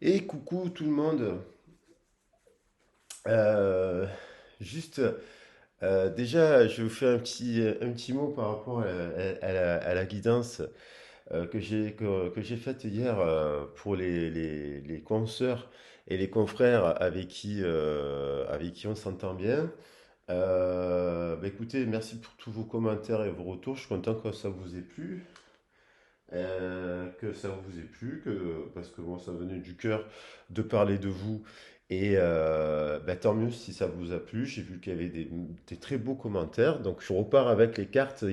Et coucou tout le monde. Euh, juste, déjà, je vais vous faire un petit mot par rapport à la guidance que j'ai faite hier pour les consoeurs et les confrères avec qui on s'entend bien. Bah écoutez, merci pour tous vos commentaires et vos retours. Je suis content que ça vous ait plu. Parce que bon, ça venait du cœur de parler de vous. Et bah, tant mieux si ça vous a plu. J'ai vu qu'il y avait des très beaux commentaires. Donc je repars avec les cartes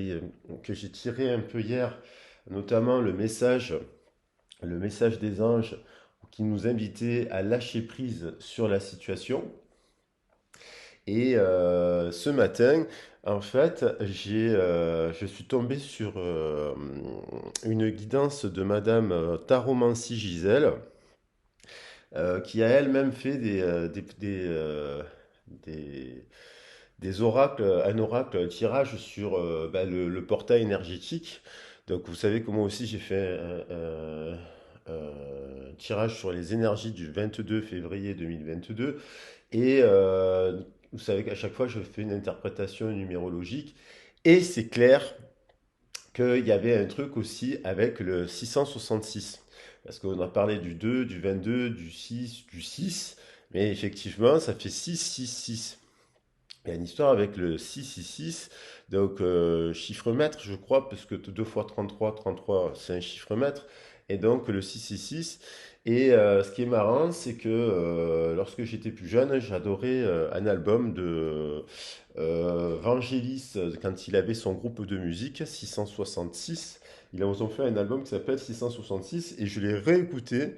que j'ai tirées un peu hier, notamment le message des anges qui nous invitait à lâcher prise sur la situation. Et ce matin, en fait, je suis tombé sur une guidance de Madame Taromancy Gisèle, qui a elle-même fait des oracles, un oracle, un tirage sur bah, le portail énergétique. Donc vous savez que moi aussi j'ai fait un tirage sur les énergies du 22 février 2022. Et vous savez qu'à chaque fois, je fais une interprétation numérologique. Et c'est clair qu'il y avait un truc aussi avec le 666. Parce qu'on a parlé du 2, du 22, du 6, du 6. Mais effectivement, ça fait 666. Il y a une histoire avec le 666. Donc, chiffre mètre, je crois, parce que 2 fois 33, 33, c'est un chiffre mètre. Et donc, le 666. Et ce qui est marrant, c'est que lorsque j'étais plus jeune, j'adorais un album de Vangelis quand il avait son groupe de musique 666. Ils ont fait un album qui s'appelle 666 et je l'ai réécouté.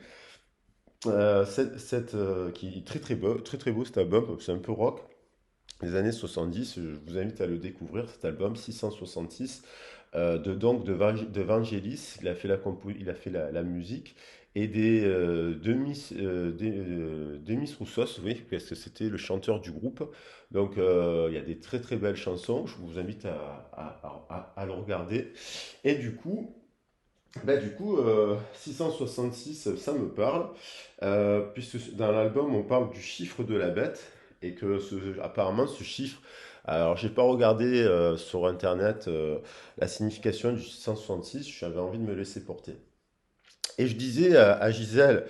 Qui est très très beau cet album, c'est un peu rock les années 70. Je vous invite à le découvrir, cet album 666 de Vangelis. Il a fait la musique et Demis Roussos, oui, parce que c'était le chanteur du groupe. Donc il y a des très très belles chansons. Je vous invite à le regarder. Et du coup, 666, ça me parle, puisque dans l'album, on parle du chiffre de la bête, et que apparemment, ce chiffre, alors j'ai pas regardé sur Internet la signification du 666, j'avais envie de me laisser porter. Et je disais à Gisèle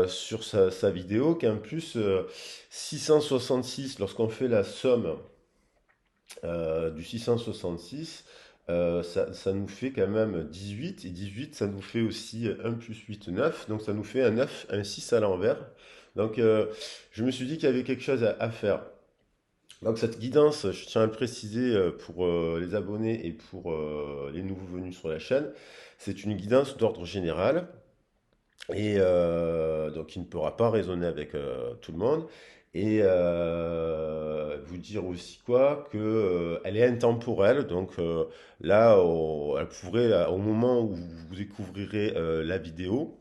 sur sa vidéo qu'en plus, 666, lorsqu'on fait la somme du 666, ça nous fait quand même 18. Et 18, ça nous fait aussi 1 plus 8, 9. Donc ça nous fait un 9, un 6 à l'envers. Donc je me suis dit qu'il y avait quelque chose à faire. Donc cette guidance, je tiens à le préciser pour les abonnés et pour les nouveaux venus sur la chaîne, c'est une guidance d'ordre général et donc il ne pourra pas résonner avec tout le monde. Et vous dire aussi quoi que elle est intemporelle, donc là, elle pourrait, là, au moment où vous découvrirez la vidéo,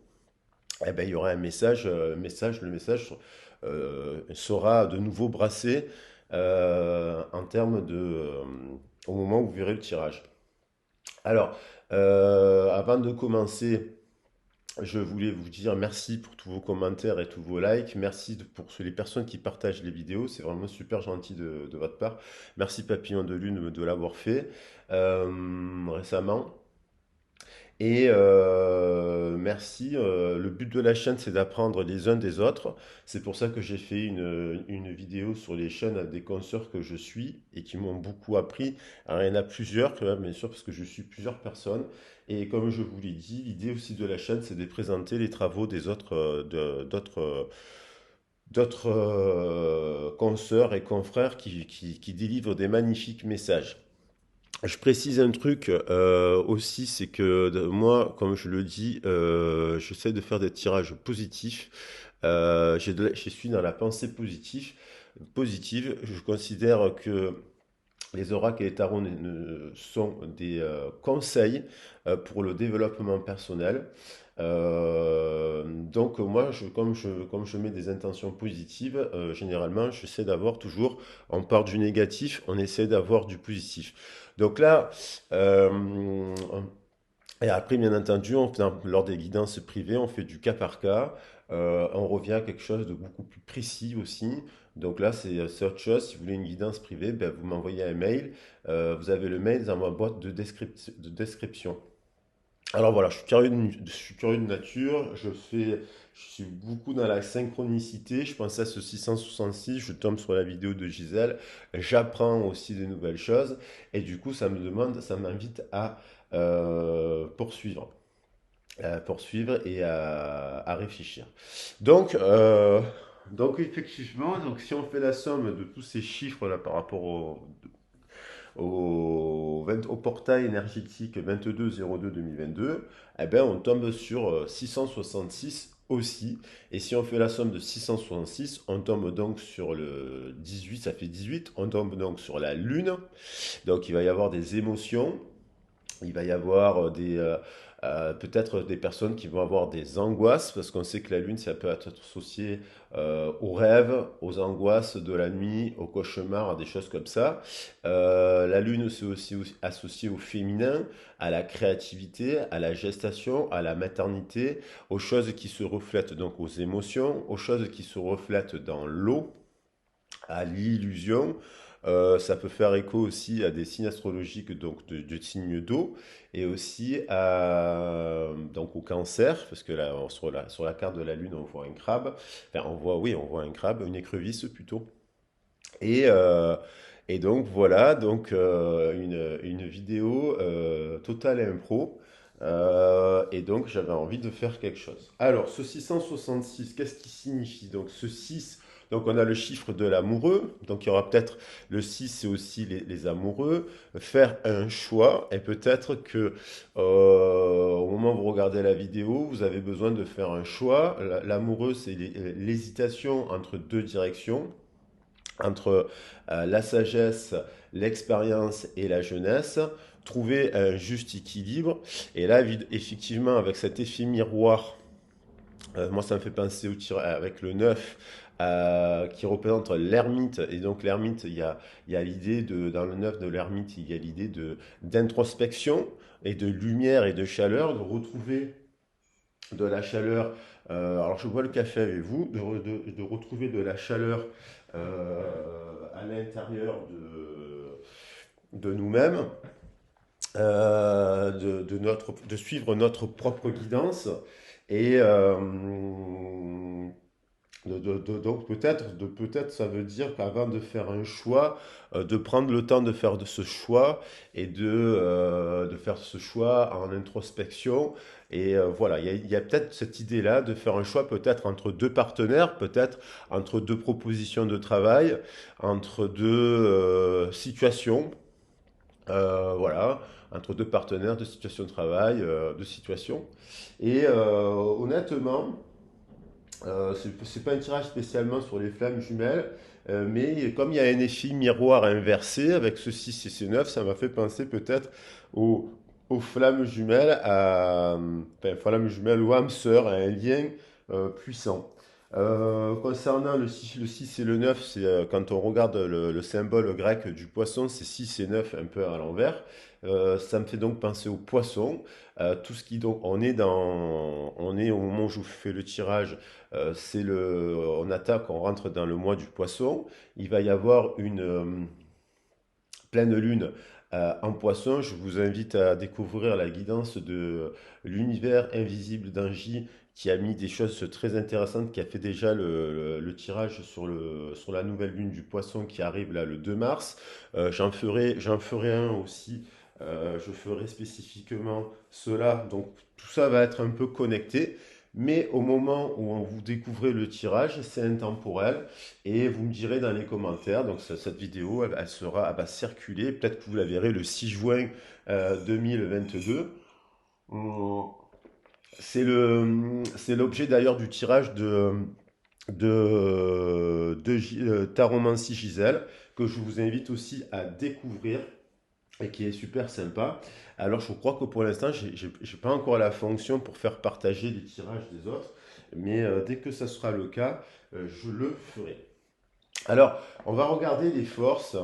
eh ben, il y aura un message, le message sera de nouveau brassé en termes au moment où vous verrez le tirage. Alors, avant de commencer, je voulais vous dire merci pour tous vos commentaires et tous vos likes. Merci pour les personnes qui partagent les vidéos. C'est vraiment super gentil de votre part. Merci Papillon de Lune de l'avoir fait récemment. Et merci. Le but de la chaîne, c'est d'apprendre les uns des autres. C'est pour ça que j'ai fait une vidéo sur les chaînes des consoeurs que je suis et qui m'ont beaucoup appris. Alors, il y en a plusieurs, quand même, bien sûr, parce que je suis plusieurs personnes. Et comme je vous l'ai dit, l'idée aussi de la chaîne, c'est de présenter les travaux des autres, d'autres consoeurs et confrères qui délivrent des magnifiques messages. Je précise un truc aussi, c'est que moi, comme je le dis, j'essaie de faire des tirages positifs. Je suis dans la pensée positive. Je considère que les oracles et les tarots sont des conseils pour le développement personnel. Donc moi, comme je mets des intentions positives, généralement, j'essaie d'avoir toujours, on part du négatif, on essaie d'avoir du positif. Donc là, Et après, bien entendu, lors des guidances privées, on fait du cas par cas. On revient à quelque chose de beaucoup plus précis aussi. Donc là, c'est autre chose. Si vous voulez une guidance privée, ben, vous m'envoyez un mail. Vous avez le mail dans ma boîte de description. Alors voilà, je suis curieux de nature. Je suis beaucoup dans la synchronicité. Je pense à ce 666. Je tombe sur la vidéo de Gisèle. J'apprends aussi de nouvelles choses. Et du coup, ça m'invite à poursuivre poursuivre et à réfléchir. Donc, euh, donc effectivement, donc si on fait la somme de tous ces chiffres là par rapport au portail énergétique 22/02/2022, eh ben, on tombe sur 666 aussi. Et si on fait la somme de 666, on tombe donc sur le 18, ça fait 18, on tombe donc sur la Lune. Donc il va y avoir des émotions, il va y avoir peut-être des personnes qui vont avoir des angoisses, parce qu'on sait que la lune, ça peut être associé aux rêves, aux angoisses de la nuit, aux cauchemars, à des choses comme ça. La lune, c'est aussi associé au féminin, à la créativité, à la gestation, à la maternité, aux choses qui se reflètent donc aux émotions, aux choses qui se reflètent dans l'eau, à l'illusion. Ça peut faire écho aussi à des signes astrologiques donc de signes d'eau et aussi donc au cancer, parce que là, sur la carte de la Lune, on voit un crabe. Enfin, oui, on voit un crabe, une écrevisse plutôt. Et, euh, et donc voilà, donc une vidéo totale impro. Et donc j'avais envie de faire quelque chose. Alors, ce 666, qu'est-ce qui signifie? Donc ce 6, donc on a le chiffre de l'amoureux. Donc il y aura peut-être le 6, c'est aussi les amoureux. Faire un choix. Et peut-être que au moment où vous regardez la vidéo, vous avez besoin de faire un choix. L'amoureux, c'est l'hésitation entre deux directions, entre la sagesse, l'expérience et la jeunesse, trouver un juste équilibre. Et là, effectivement, avec cet effet miroir, moi ça me fait penser au tir avec le 9 qui représente l'ermite. Et donc l'ermite, il y a l'idée dans le 9 de l'ermite, il y a l'idée d'introspection et de lumière et de chaleur, de retrouver de la chaleur. Alors je bois le café avec vous, de retrouver de la chaleur euh, à l'intérieur de nous-mêmes, de suivre notre propre guidance et donc peut-être ça veut dire qu'avant de faire un choix, de prendre le temps de faire de ce choix et de faire ce choix en introspection. Et voilà, il y a peut-être cette idée-là de faire un choix peut-être entre deux partenaires, peut-être entre deux propositions de travail, entre deux situations, voilà, entre deux partenaires, deux situations de travail, deux situations. Et honnêtement, c'est pas un tirage spécialement sur les flammes jumelles, mais comme il y a un effet miroir inversé avec ce 6 et ce 9, ça m'a fait penser peut-être aux, aux flammes jumelles, enfin, flammes jumelles ou âmes sœurs, à un lien puissant. Concernant le 6 et le 9, c'est quand on regarde le symbole grec du poisson, c'est 6 et 9 un peu à l'envers. Ça me fait donc penser au poisson. Tout ce qui donc on est au moment où je vous fais le tirage, on attaque, on rentre dans le mois du poisson. Il va y avoir une pleine lune en poisson. Je vous invite à découvrir la guidance de l'univers invisible d'Angie qui a mis des choses très intéressantes, qui a fait déjà le tirage sur la nouvelle lune du poisson qui arrive là le 2 mars. J'en ferai un aussi. Je ferai spécifiquement cela. Donc tout ça va être un peu connecté. Mais au moment où vous découvrez le tirage, c'est intemporel. Et vous me direz dans les commentaires, donc cette vidéo, elle va circuler, peut-être que vous la verrez le 6 juin 2022. Hum, c'est l'objet d'ailleurs du tirage de Taromancie Gisèle, que je vous invite aussi à découvrir et qui est super sympa. Alors je crois que pour l'instant, j'ai pas encore la fonction pour faire partager les tirages des autres, mais dès que ça sera le cas, je le ferai. Alors, on va regarder les forces.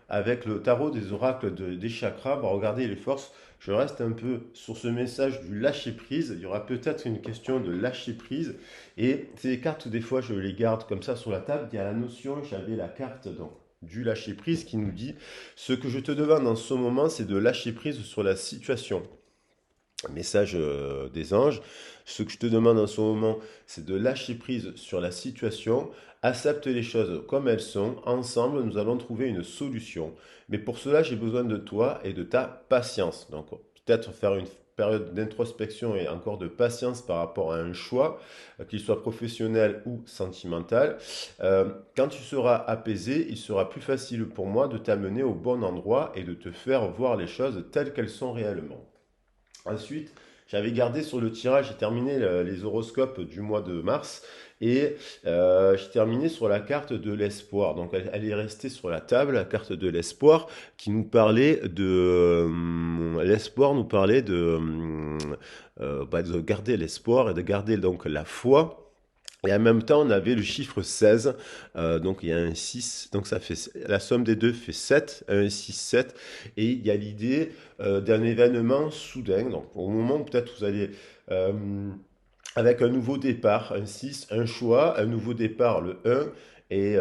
avec le tarot des oracles des chakras. On va regarder les forces. Je reste un peu sur ce message du lâcher prise. Il y aura peut-être une question de lâcher prise. Et ces cartes, des fois, je les garde comme ça sur la table. Il y a la notion, j'avais la carte du lâcher prise qui nous dit ce que je te demande en ce moment, c'est de lâcher prise sur la situation. Message des anges. Ce que je te demande en ce moment, c'est de lâcher prise sur la situation, accepte les choses comme elles sont. Ensemble, nous allons trouver une solution. Mais pour cela, j'ai besoin de toi et de ta patience. Donc, peut-être faire une période d'introspection et encore de patience par rapport à un choix, qu'il soit professionnel ou sentimental. Quand tu seras apaisé, il sera plus facile pour moi de t'amener au bon endroit et de te faire voir les choses telles qu'elles sont réellement. Ensuite, j'avais gardé sur le tirage, j'ai terminé les horoscopes du mois de mars et j'ai terminé sur la carte de l'espoir. Donc elle est restée sur la table, la carte de l'espoir, qui nous parlait l'espoir nous parlait de garder l'espoir et de garder donc la foi. Et en même temps, on avait le chiffre 16, donc il y a un 6, donc ça fait la somme des deux fait 7, 1, 6, 7, et il y a l'idée d'un événement soudain. Donc au moment où peut-être vous allez euh, avec un nouveau départ, un 6, un choix, un nouveau départ, le 1, et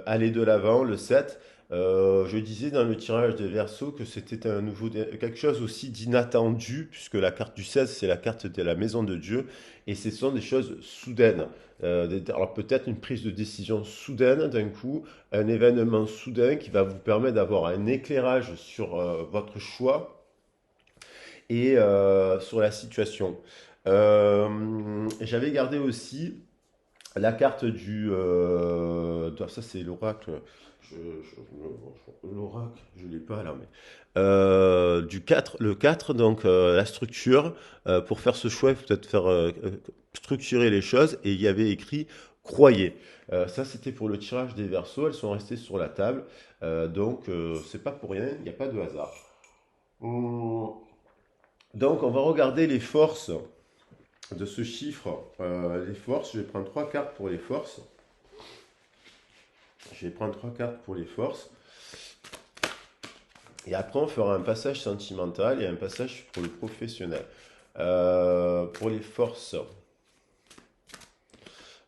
aller de l'avant, le 7. Je disais dans le tirage des Verseaux que c'était quelque chose aussi d'inattendu, puisque la carte du 16, c'est la carte de la maison de Dieu, et ce sont des choses soudaines. Alors peut-être une prise de décision soudaine d'un coup, un événement soudain qui va vous permettre d'avoir un éclairage sur votre choix et sur la situation. J'avais gardé aussi la carte ça c'est l'oracle. L'oracle, je ne l'ai pas là, mais. Du 4, le 4, donc la structure. Pour faire ce choix, il faut peut-être faire structurer les choses. Et il y avait écrit croyez. Ça, c'était pour le tirage des versos. Elles sont restées sur la table. Donc, c'est pas pour rien, il n'y a pas de hasard. Hum, Donc, on va regarder les forces de ce chiffre. Les forces, je vais prendre trois cartes pour les forces. Je vais prendre trois cartes pour les forces. Et après, on fera un passage sentimental et un passage pour le professionnel. Pour les forces.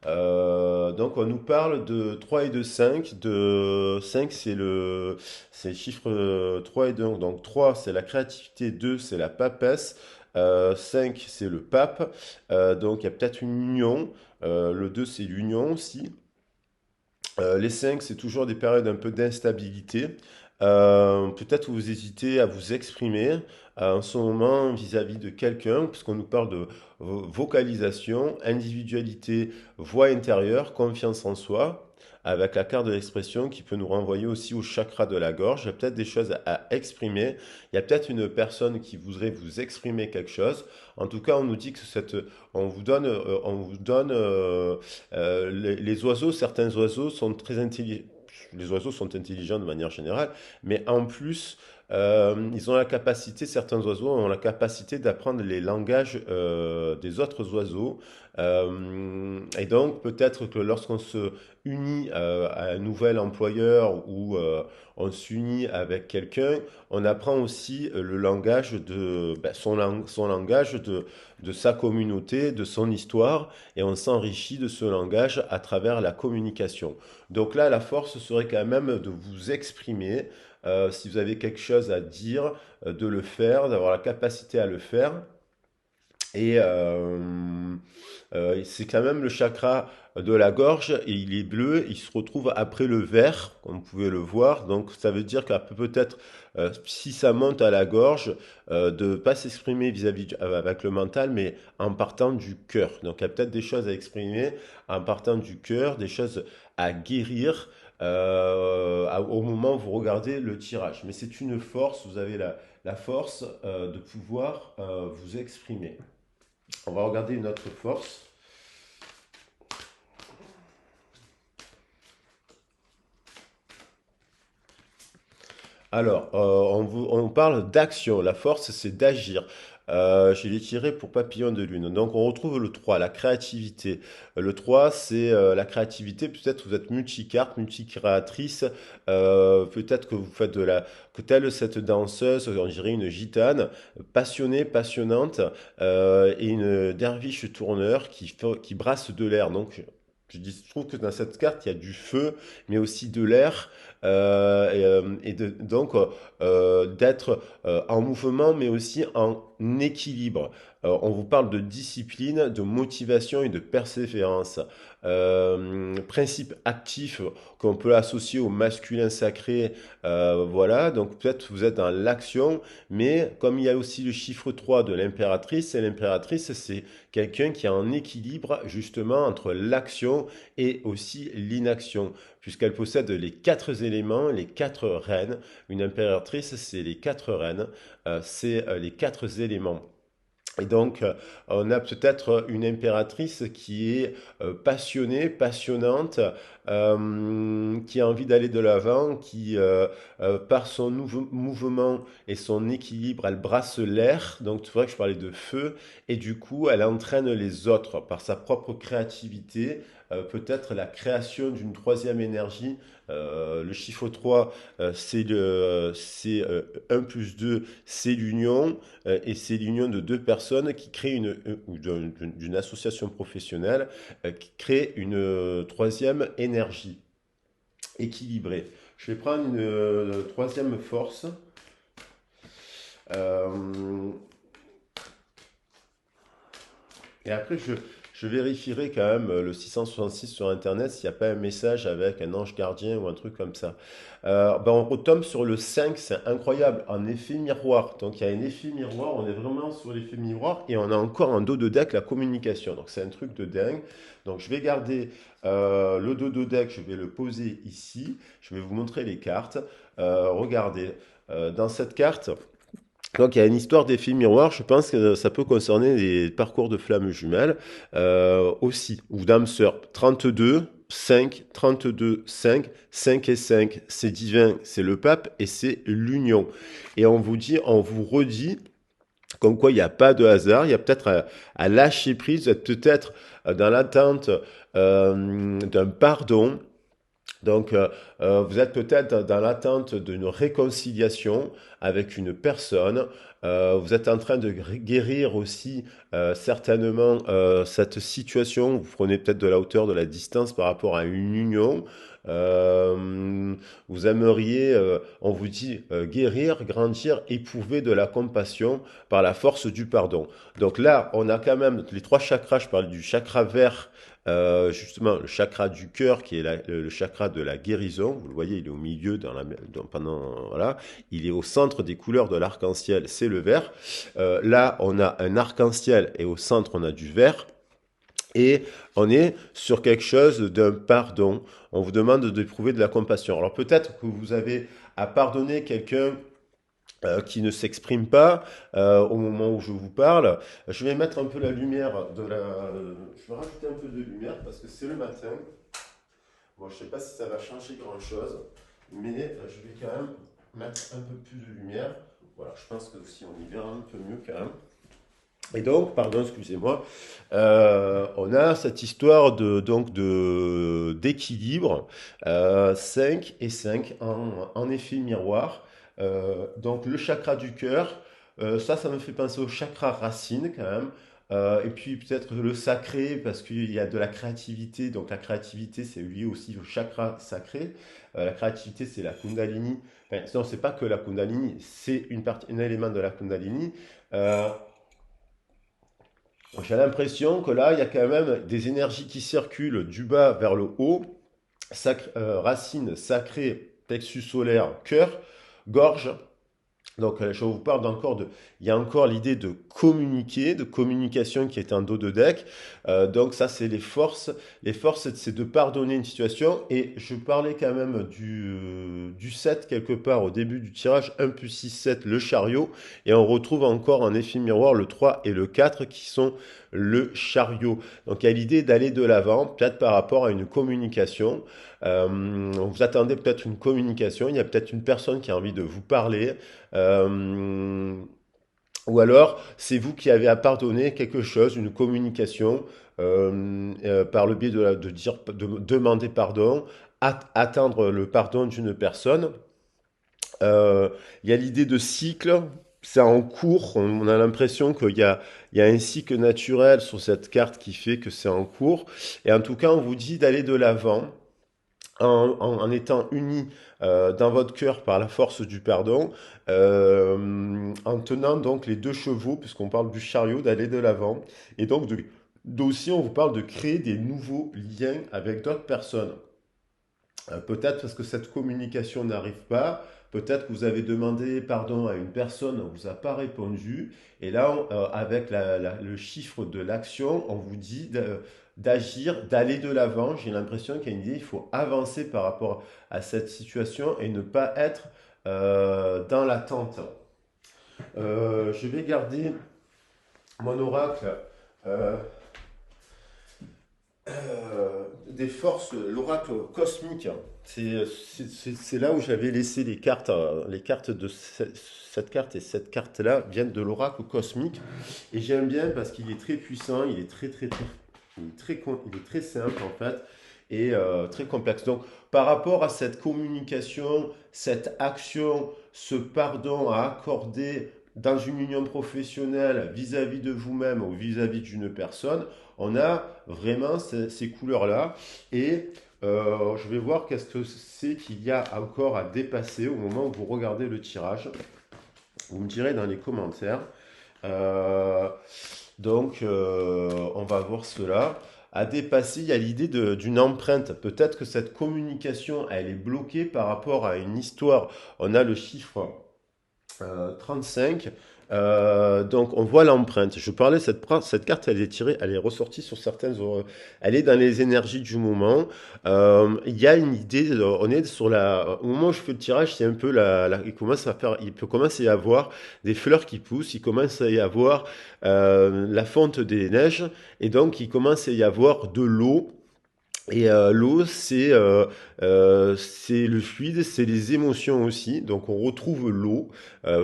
Donc, on nous parle de 3 et de 5. De 5, c'est le chiffre 3 et 2. Donc, 3, c'est la créativité. 2, c'est la papesse. 5, c'est le pape. Donc, il y a peut-être une union. Le 2, c'est l'union aussi. Les 5, c'est toujours des périodes un peu d'instabilité. Peut-être vous hésitez à vous exprimer en ce moment vis-à-vis de quelqu'un, puisqu'on nous parle de vocalisation, individualité, voix intérieure, confiance en soi, avec la carte de l'expression qui peut nous renvoyer aussi au chakra de la gorge. Il y a peut-être des choses à exprimer. Il y a peut-être une personne qui voudrait vous exprimer quelque chose. En tout cas, on nous dit que les oiseaux, certains oiseaux sont très intelligents. Les oiseaux sont intelligents de manière générale, mais en plus, ils ont la capacité, certains oiseaux ont la capacité d'apprendre les langages des autres oiseaux. Et donc, peut-être que lorsqu'on se unit à un nouvel employeur ou on s'unit avec quelqu'un, on apprend aussi le langage son langage de sa communauté, de son histoire, et on s'enrichit de ce langage à travers la communication. Donc là, la force serait quand même de vous exprimer, si vous avez quelque chose à dire, de le faire, d'avoir la capacité à le faire. Et c'est quand même le chakra de la gorge, et il est bleu, il se retrouve après le vert, comme vous pouvez le voir. Donc ça veut dire qu'après peut-être, si ça monte à la gorge, de ne pas s'exprimer avec le mental, mais en partant du cœur. Donc il y a peut-être des choses à exprimer en partant du cœur, des choses à guérir au moment où vous regardez le tirage. Mais c'est une force, vous avez la force de pouvoir vous exprimer. On va regarder une autre force. Alors, on parle d'action. La force, c'est d'agir. Je l'ai tiré pour papillon de lune. Donc on retrouve le 3, la créativité. Le 3, c'est la créativité. Peut-être que vous êtes multicarte, multicréatrice. Peut-être que vous faites que telle cette danseuse, on dirait une gitane, passionnée, passionnante, et une derviche tourneur qui brasse de l'air. Donc je trouve que dans cette carte, il y a du feu, mais aussi de l'air. Donc d'être en mouvement, mais aussi en équilibre. On vous parle de discipline, de motivation et de persévérance. Principe actif qu'on peut associer au masculin sacré, voilà, donc peut-être vous êtes dans l'action, mais comme il y a aussi le chiffre 3 de l'impératrice, et l'impératrice c'est quelqu'un qui est en équilibre justement entre l'action et aussi l'inaction, puisqu'elle possède les quatre éléments, les quatre reines. Une impératrice, c'est les quatre reines, c'est les quatre éléments. Et donc, on a peut-être une impératrice qui est passionnée, passionnante, qui a envie d'aller de l'avant, par son mouvement et son équilibre, elle brasse l'air. Donc, c'est vrai que je parlais de feu. Et du coup, elle entraîne les autres par sa propre créativité, peut-être la création d'une troisième énergie. Le chiffre 3, c'est 1 plus 2, c'est l'union. Et c'est l'union de deux personnes qui créent ou d'une association professionnelle qui crée une troisième énergie équilibrée. Je vais prendre une troisième force. Euh, et après, je vérifierai quand même le 666 sur Internet s'il n'y a pas un message avec un ange gardien ou un truc comme ça. Ben on retombe sur le 5, c'est incroyable, un effet miroir. Donc il y a un effet miroir, on est vraiment sur l'effet miroir et on a encore en dos de deck la communication. Donc c'est un truc de dingue. Donc je vais garder le dos de deck, je vais le poser ici. Je vais vous montrer les cartes. Regardez, dans cette carte, donc il y a une histoire d'effet miroir, je pense que ça peut concerner les parcours de flammes jumelles aussi, ou d'âmes sœurs. 32, 5, 32, 5, 5 et 5, c'est divin, c'est le pape et c'est l'union. Et on vous dit, on vous redit, comme quoi il n'y a pas de hasard, il y a peut-être à lâcher prise, vous êtes peut-être dans l'attente d'un pardon, donc, vous êtes peut-être dans l'attente d'une réconciliation avec une personne. Vous êtes en train de guérir aussi certainement cette situation. Vous prenez peut-être de la hauteur, de la distance par rapport à une union. Vous aimeriez, on vous dit, guérir, grandir, éprouver de la compassion par la force du pardon. Donc là, on a quand même les trois chakras. Je parle du chakra vert, justement le chakra du cœur qui est le chakra de la guérison. Vous le voyez, il est au milieu voilà, il est au centre des couleurs de l'arc-en-ciel, c'est le vert. Là, on a un arc-en-ciel et au centre on a du vert. Et on est sur quelque chose d'un pardon. On vous demande d'éprouver de la compassion. Alors peut-être que vous avez à pardonner quelqu'un qui ne s'exprime pas au moment où je vous parle. Je vais mettre un peu la lumière je vais rajouter un peu de lumière parce que c'est le matin. Bon, je ne sais pas si ça va changer grand-chose, mais je vais quand même mettre un peu plus de lumière. Voilà, je pense que si on y verra un peu mieux quand même. Et donc, pardon, excusez-moi, on a cette histoire d'équilibre, 5 et 5 en effet miroir. Donc le chakra du cœur, ça me fait penser au chakra racine quand même. Et puis peut-être le sacré, parce qu'il y a de la créativité. Donc la créativité, c'est lié aussi au chakra sacré. La créativité, c'est la kundalini. Enfin, non, c'est pas que la kundalini, c'est un élément de la kundalini. Euh, j'ai l'impression que là, il y a quand même des énergies qui circulent du bas vers le haut. Racine sacrée, plexus solaire, cœur, gorge. Donc, je vous parle encore il y a encore l'idée de communiquer, de communication qui est un dos de deck. Donc, ça, c'est les forces. Les forces, c'est de pardonner une situation. Et je parlais quand même du 7 quelque part au début du tirage, 1 plus 6, 7, le chariot. Et on retrouve encore en effet miroir le 3 et le 4 qui sont le chariot. Donc, il y a l'idée d'aller de l'avant, peut-être par rapport à une communication. Vous attendez peut-être une communication. Il y a peut-être une personne qui a envie de vous parler. Euh, Ou alors, c'est vous qui avez à pardonner quelque chose, une communication, par le biais de dire, de demander pardon, attendre le pardon d'une personne. Euh, il y a l'idée de cycle, c'est en cours, on a l'impression il y a un cycle naturel sur cette carte qui fait que c'est en cours. Et en tout cas, on vous dit d'aller de l'avant en étant unis dans votre cœur par la force du pardon, en tenant donc les deux chevaux, puisqu'on parle du chariot, d'aller de l'avant. Et donc, d'aussi, on vous parle de créer des nouveaux liens avec d'autres personnes. Peut-être parce que cette communication n'arrive pas, peut-être que vous avez demandé pardon à une personne, on ne vous a pas répondu, et là, avec le chiffre de l'action, on vous dit d'agir, d'aller de l'avant. J'ai l'impression qu'il y a une idée, il faut avancer par rapport à cette situation et ne pas être dans l'attente. Je vais garder mon oracle euh, des forces, l'oracle cosmique. C'est là où j'avais laissé les cartes de cette carte et cette carte-là viennent de l'oracle cosmique. Et j'aime bien parce qu'il est très puissant, il est il est très simple en fait et très complexe. Donc par rapport à cette communication, cette action, ce pardon à accorder dans une union professionnelle vis-à-vis de vous-même ou vis-à-vis d'une personne, on a vraiment ces couleurs-là. Et je vais voir qu'est-ce que c'est qu'il y a encore à dépasser au moment où vous regardez le tirage. Vous me direz dans les commentaires. Euh, on va voir cela. À dépasser, il y a l'idée d'une empreinte. Peut-être que cette communication, elle est bloquée par rapport à une histoire. On a le chiffre 35. Donc on voit l'empreinte. Je parlais, cette carte, elle est tirée, elle est ressortie sur certaines. Elle est dans les énergies du moment. Il y a une idée, on est sur la. Au moment où je fais le tirage, c'est un peu il commence à faire. Il peut commencer à y avoir des fleurs qui poussent, il commence à y avoir la fonte des neiges, et donc il commence à y avoir de l'eau. Et l'eau, c'est le fluide, c'est les émotions aussi. Donc on retrouve l'eau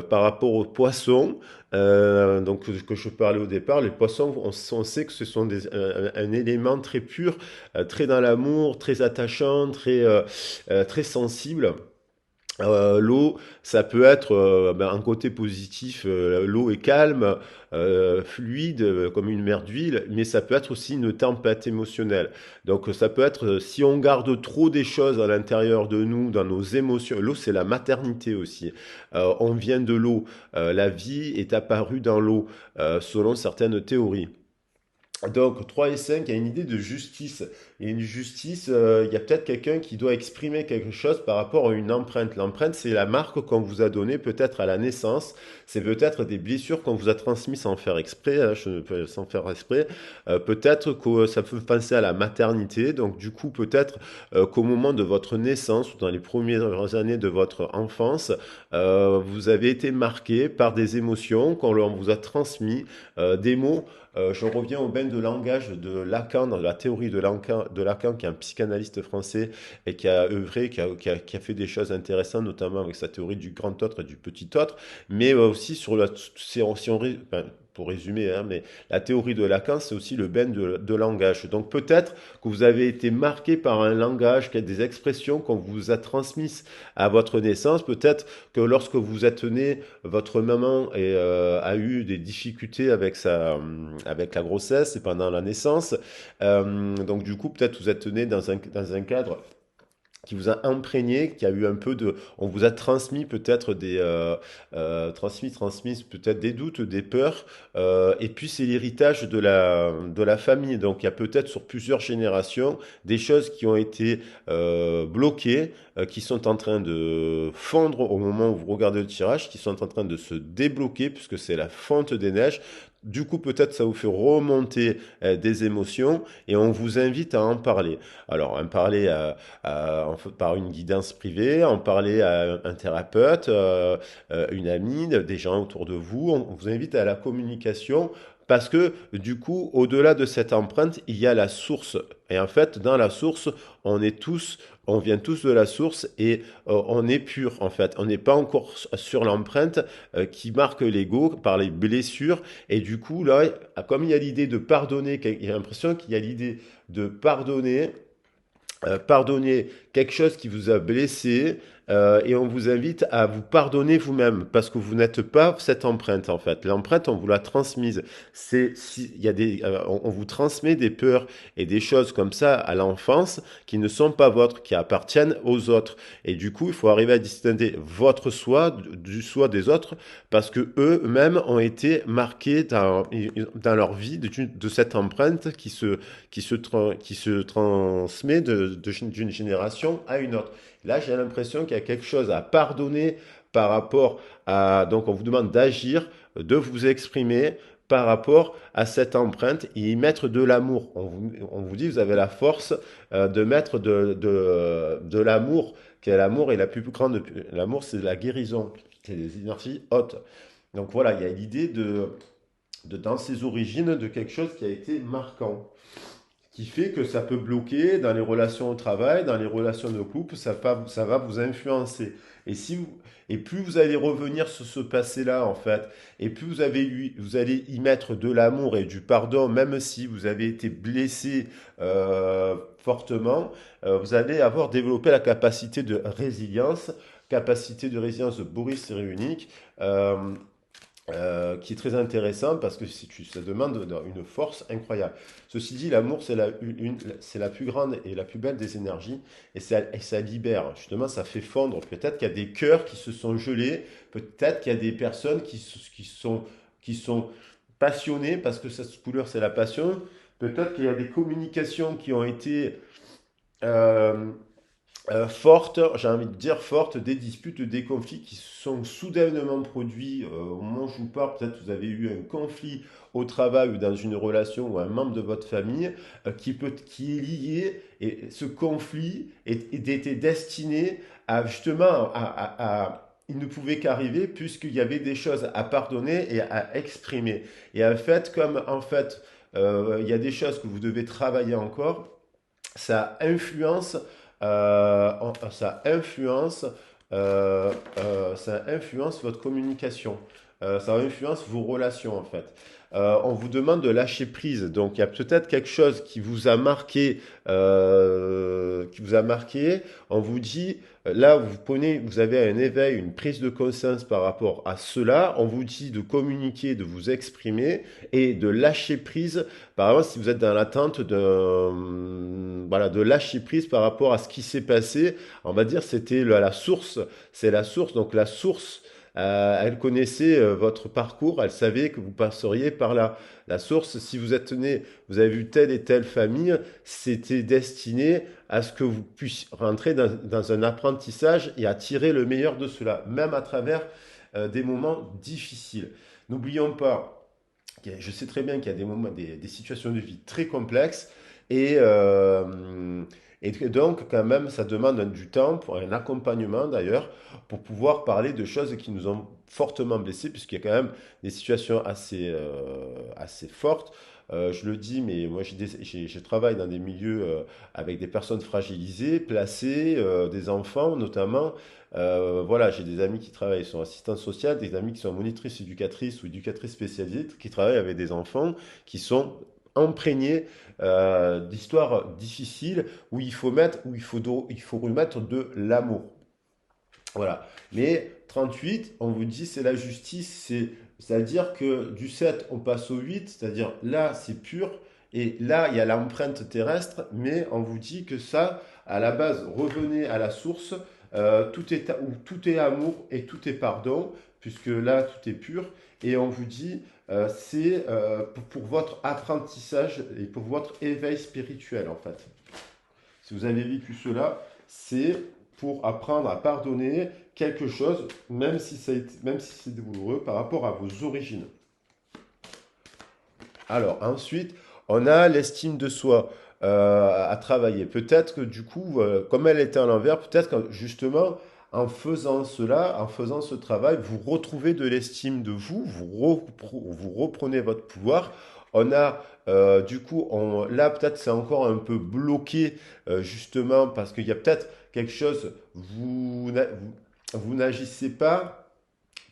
par rapport aux poissons. Donc que je parlais au départ, les poissons, on sait que ce sont un élément très pur, très dans l'amour, très attachant, très sensible. L'eau, ça peut être un côté positif. L'eau est calme, fluide, comme une mer d'huile, mais ça peut être aussi une tempête émotionnelle. Donc ça peut être, si on garde trop des choses à l'intérieur de nous, dans nos émotions, l'eau c'est la maternité aussi. On vient de l'eau, la vie est apparue dans l'eau, selon certaines théories. Donc 3 et 5, il y a une idée de justice. Et une justice, il y a peut-être quelqu'un qui doit exprimer quelque chose par rapport à une empreinte. L'empreinte, c'est la marque qu'on vous a donnée peut-être à la naissance. C'est peut-être des blessures qu'on vous a transmises sans faire exprès, hein, sans faire exprès. Peut-être que ça peut penser à la maternité. Donc du coup, peut-être qu'au moment de votre naissance ou dans les premières années de votre enfance, vous avez été marqué par des émotions qu'on vous a transmis, des mots. Je reviens au bain de langage de Lacan, dans la théorie de Lacan, qui est un psychanalyste français et qui a œuvré, qui a fait des choses intéressantes, notamment avec sa théorie du grand autre et du petit autre, mais aussi sur si enfin, pour résumer, hein, mais la théorie de Lacan, c'est aussi le bain de langage. Donc peut-être que vous avez été marqué par un langage, qui a des expressions qu'on vous a transmises à votre naissance. Peut-être que lorsque vous êtes né, votre maman a eu des difficultés avec la grossesse et pendant la naissance. Donc du coup, peut-être vous êtes né dans un cadre qui vous a imprégné, qui a eu un peu de, on vous a transmis peut-être transmis peut-être des doutes, des peurs, et puis c'est l'héritage de la famille. Donc il y a peut-être sur plusieurs générations des choses qui ont été bloquées, qui sont en train de fondre au moment où vous regardez le tirage, qui sont en train de se débloquer puisque c'est la fonte des neiges. Du coup, peut-être ça vous fait remonter des émotions et on vous invite à en parler. Alors, en parler par une guidance privée, en parler à un thérapeute, une amie, des gens autour de vous. On vous invite à la communication parce que du coup, au-delà de cette empreinte, il y a la source. Et en fait, dans la source, on est tous, on vient tous de la source et on est pur en fait. On n'est pas encore sur l'empreinte qui marque l'ego par les blessures. Et du coup, là, comme il y a l'idée de pardonner, il y a l'impression qu'il y a l'idée de pardonner quelque chose qui vous a blessé et on vous invite à vous pardonner vous-même parce que vous n'êtes pas cette empreinte en fait. L'empreinte, on vous l'a transmise. Il y a on vous transmet des peurs et des choses comme ça à l'enfance qui ne sont pas vôtres, qui appartiennent aux autres. Et du coup, il faut arriver à distinguer votre soi du soi des autres parce que eux-mêmes ont été marqués dans leur vie de cette empreinte qui se transmet d'une génération à une autre. Là, j'ai l'impression qu'il y a quelque chose à pardonner par rapport à... Donc, on vous demande d'agir, de vous exprimer par rapport à cette empreinte et y mettre de l'amour. On vous dit, vous avez la force de mettre de l'amour, qui est l'amour et la plus grande... L'amour, c'est la guérison, c'est des énergies hautes. Donc voilà, il y a l'idée dans ses origines, de quelque chose qui a été marquant qui fait que ça peut bloquer dans les relations au travail, dans les relations de couple, ça va vous influencer. Et, si vous, et plus vous allez revenir sur ce passé-là, en fait, et plus vous allez y mettre de l'amour et du pardon, même si vous avez été blessé fortement, vous allez avoir développé la capacité de résilience de Boris Cyrulnik, qui est très intéressant parce que ça demande une force incroyable. Ceci dit, l'amour, c'est la plus grande et la plus belle des énergies et ça libère. Justement, ça fait fondre. Peut-être qu'il y a des cœurs qui se sont gelés, peut-être qu'il y a des personnes qui sont passionnées parce que cette couleur, c'est la passion. Peut-être qu'il y a des communications qui ont été euh, fortes, j'ai envie de dire fortes, des disputes, des conflits qui sont soudainement produits au moment où je vous parle. Peut-être que vous avez eu un conflit au travail ou dans une relation ou un membre de votre famille qui est lié et ce conflit était destiné à justement il ne pouvait qu'arriver puisqu'il y avait des choses à pardonner et à exprimer. Et en fait, comme en fait il y a des choses que vous devez travailler encore, ça influence, ça influence votre communication. Ça influence vos relations en fait. On vous demande de lâcher prise. Donc il y a peut-être quelque chose qui vous a marqué. On vous dit, là vous avez un éveil, une prise de conscience par rapport à cela. On vous dit de communiquer, de vous exprimer et de lâcher prise par exemple, si vous êtes dans l'attente voilà, de lâcher prise par rapport à ce qui s'est passé, on va dire c'était la source, c'est la source. Donc la source, elle connaissait votre parcours, elle savait que vous passeriez par là. La source, si vous êtes né, vous avez vu telle et telle famille, c'était destiné à ce que vous puissiez rentrer dans un apprentissage et à tirer le meilleur de cela, même à travers des moments difficiles. N'oublions pas je sais très bien qu'il y a des moments, des situations de vie très complexes et, euh, et que donc quand même ça demande du temps pour un accompagnement d'ailleurs pour pouvoir parler de choses qui nous ont fortement blessés puisqu'il y a quand même des situations assez fortes. Je le dis, mais moi je travaille dans des milieux avec des personnes fragilisées, placées, des enfants notamment. Voilà, j'ai des amis qui travaillent, sont assistants sociaux, des amis qui sont monitrices éducatrices ou éducatrices spécialisées, qui travaillent avec des enfants qui sont imprégnés d'histoires difficiles où il faut remettre de l'amour. Voilà. Mais 38, on vous dit, c'est la justice, c'est-à-dire que du 7, on passe au 8, c'est-à-dire là, c'est pur, et là, il y a l'empreinte terrestre, mais on vous dit que ça, à la base, revenez à la source, où tout est amour et tout est pardon, puisque là, tout est pur, et on vous dit, c'est pour votre apprentissage et pour votre éveil spirituel, en fait. Si vous avez vécu cela, c'est pour apprendre à pardonner quelque chose, même si c'est douloureux, par rapport à vos origines. Alors, ensuite, on a l'estime de soi à travailler. Peut-être que du coup, comme elle était à l'envers, peut-être que justement, en faisant cela, en faisant ce travail, vous retrouvez de l'estime de vous, vous reprenez votre pouvoir. On a, du coup, là peut-être c'est encore un peu bloqué, justement parce qu'il y a peut-être quelque chose, vous n'agissez pas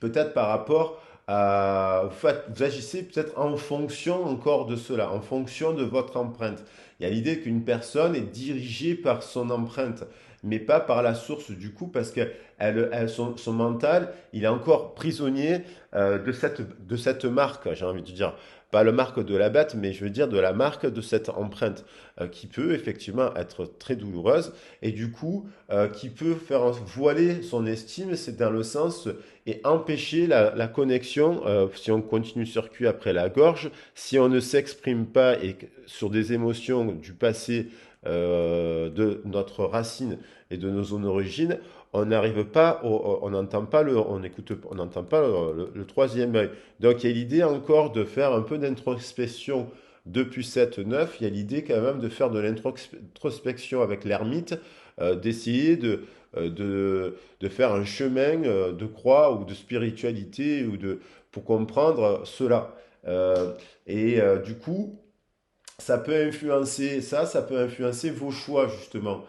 peut-être par rapport à, vous agissez peut-être en fonction encore de cela, en fonction de votre empreinte. Il y a l'idée qu'une personne est dirigée par son empreinte, mais pas par la source du coup, parce que son mental, il est encore prisonnier, de cette marque, j'ai envie de dire. Pas la marque de la bête, mais je veux dire de la marque de cette empreinte, qui peut effectivement être très douloureuse et du coup, qui peut faire voiler son estime, c'est dans le sens et empêcher la connexion, si on continue le circuit après la gorge, si on ne s'exprime pas sur des émotions du passé, de notre racine et de nos zones d'origine, on n'arrive pas, on n'entend pas on écoute, on n'entend pas le troisième œil. Donc il y a l'idée encore de faire un peu d'introspection depuis cette neuf. Il y a l'idée quand même de faire de l'introspection avec l'ermite, d'essayer de faire un chemin, de croix ou de spiritualité pour comprendre cela. Euh, du coup, ça peut influencer ça peut influencer vos choix justement.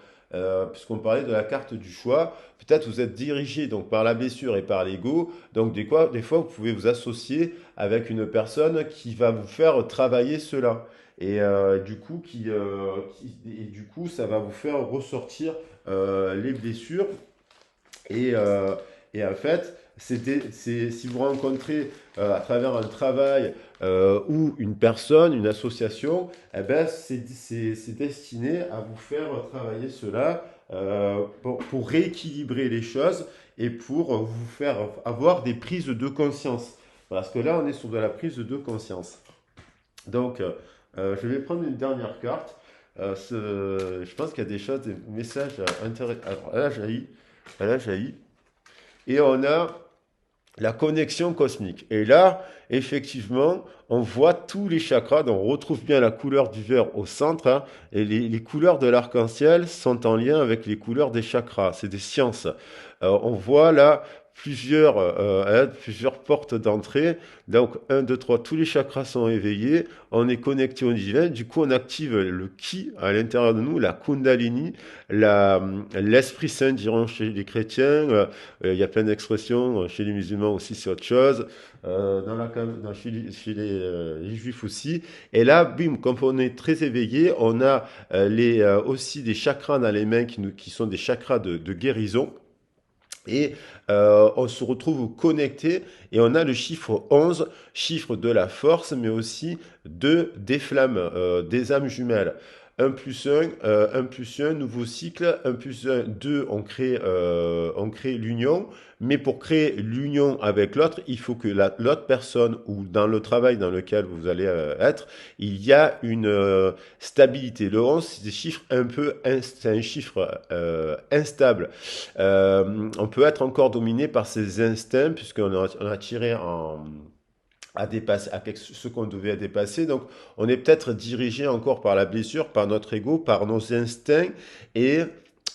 Puisqu'on parlait de la carte du choix, peut-être vous êtes dirigé donc par la blessure et par l'ego, donc des fois vous pouvez vous associer avec une personne qui va vous faire travailler cela. Et du coup, ça va vous faire ressortir, les blessures et, euh, et en fait, si vous rencontrez, à travers un travail, ou une personne, une association, eh ben, c'est destiné à vous faire travailler cela, pour rééquilibrer les choses et pour vous faire avoir des prises de conscience. Parce que là, on est sur de la prise de conscience. Donc, je vais prendre une dernière carte. Je pense qu'il y a des choses, des messages intéressants. Alors, elle a jailli. Et on a la connexion cosmique. Et là, effectivement, on voit tous les chakras, donc on retrouve bien la couleur du vert au centre, hein, et les couleurs de l'arc-en-ciel sont en lien avec les couleurs des chakras, c'est des sciences. On voit là plusieurs portes d'entrée, donc un, 2, 3, tous les chakras sont éveillés, on est connecté au divin, du coup on active le ki à l'intérieur de nous, la kundalini, l'Esprit Saint diront chez les chrétiens, il y a plein d'expressions, chez les musulmans aussi c'est autre chose, chez les juifs aussi. Et là, bim, comme on est très éveillé, on a, aussi des chakras dans les mains qui sont des chakras de guérison. Et on se retrouve connecté et on a le chiffre 11, chiffre de la force, mais aussi des flammes, des âmes jumelles. Un plus un, nouveau cycle, un plus un, 2, on crée l'union. Mais pour créer l'union avec l'autre, il faut que l'autre personne ou dans le travail dans lequel vous allez, être, il y a une, stabilité. Le 11, c'est des chiffres c'est un chiffre, instable. On peut être encore dominé par ses instincts on a tiré à dépasser, ce qu'on devait dépasser. Donc, on est peut-être dirigé encore par la blessure, par notre ego, par nos instincts, et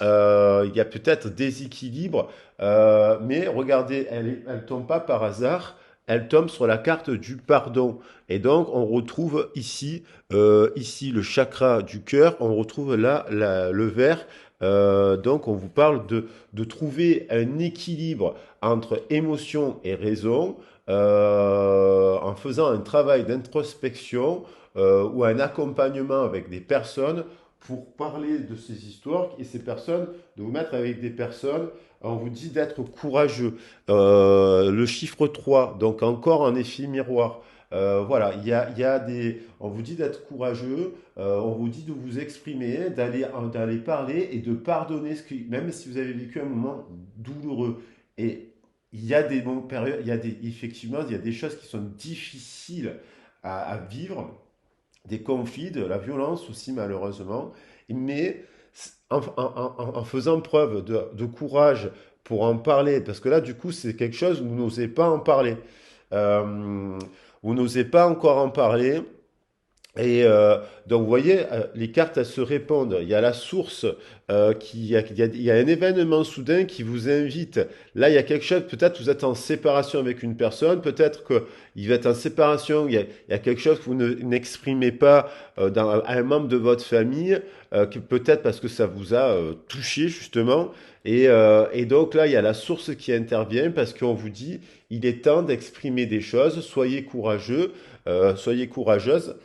il y a peut-être déséquilibre. Mais regardez, elle tombe pas par hasard. Elle tombe sur la carte du pardon. Et donc, on retrouve ici le chakra du cœur, on retrouve là le vert. Donc, on vous parle de trouver un équilibre entre émotion et raison, en faisant un travail d'introspection, ou un accompagnement avec des personnes pour parler de ces histoires et ces personnes, de vous mettre avec des personnes, on vous dit d'être courageux. Le chiffre 3 donc encore un effet miroir. Voilà, il y a on vous dit d'être courageux, on vous dit de vous exprimer, d'aller parler et de pardonner même si vous avez vécu un moment douloureux. Et il y a des bons périodes, effectivement, il y a des choses qui sont difficiles à vivre, des conflits, de la violence aussi malheureusement, mais en faisant preuve de courage pour en parler, parce que là du coup c'est quelque chose où vous n'osez pas en parler. Euh, vous n'osez pas encore en parler, Et donc, vous voyez, les cartes, elles se répondent. Il y a la source, il y a un événement soudain qui vous invite. Là, il y a quelque chose, peut-être vous êtes en séparation avec une personne, peut-être qu'il va être en séparation, il y a quelque chose que vous n'exprimez pas à un membre de votre famille, peut-être parce que ça vous a touché, justement. Et donc là, il y a la source qui intervient parce qu'on vous dit, il est temps d'exprimer des choses, soyez courageux, soyez courageuse.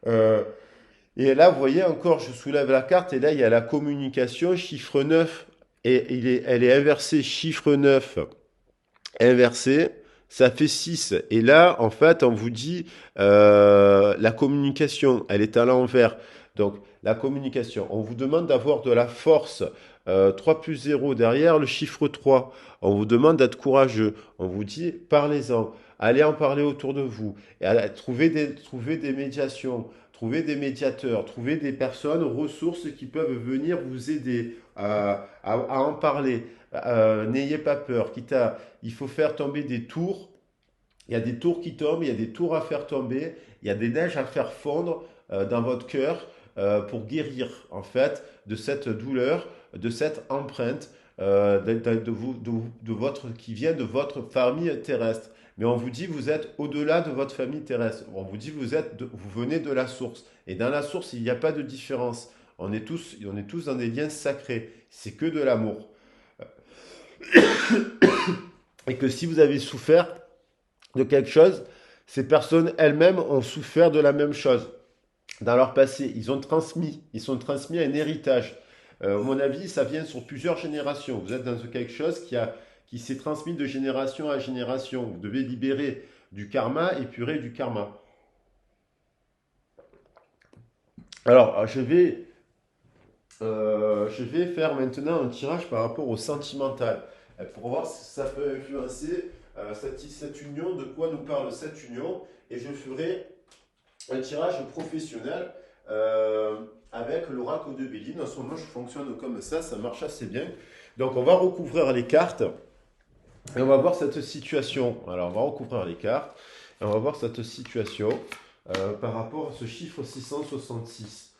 Euh, et là, vous voyez encore, je soulève la carte et là, il y a la communication, chiffre 9 et elle est inversée, chiffre 9 inversé, ça fait 6. Et là, en fait, on vous dit, la communication, elle est à l'envers. Donc, la communication, on vous demande d'avoir de la force. 3 plus 0 derrière le chiffre 3. On vous demande d'être courageux. On vous dit, parlez-en. Allez en parler autour de vous. Et trouver des médiations. Trouver des médiateurs, trouver des personnes, ressources qui peuvent venir vous aider à en parler. N'ayez pas peur. Il faut faire tomber des tours. Il y a des tours qui tombent, il y a des tours à faire tomber, il y a des neiges à faire fondre dans votre cœur pour guérir en fait de cette douleur, de cette empreinte qui vient de votre famille terrestre. Mais on vous dit vous êtes au-delà de votre famille terrestre. On vous dit vous venez de la source. Et dans la source, il n'y a pas de différence. On est tous dans des liens sacrés. C'est que de l'amour. Et que si vous avez souffert de quelque chose, ces personnes elles-mêmes ont souffert de la même chose dans leur passé. Ils sont transmis un héritage. À mon avis, ça vient sur plusieurs générations. Vous êtes dans quelque chose qui s'est transmis de génération à génération. Vous devez libérer du karma, épurer du karma. Alors, je vais faire maintenant un tirage par rapport au sentimental pour voir si ça peut influencer cette union, de quoi nous parle cette union. Et je ferai un tirage professionnel euh, avec l'oracle de Béline. En ce moment, je fonctionne comme ça marche assez bien. Donc, on va recouvrir les cartes et on va voir cette situation. Alors, on va recouvrir les cartes et on va voir cette situation par rapport à ce chiffre 666.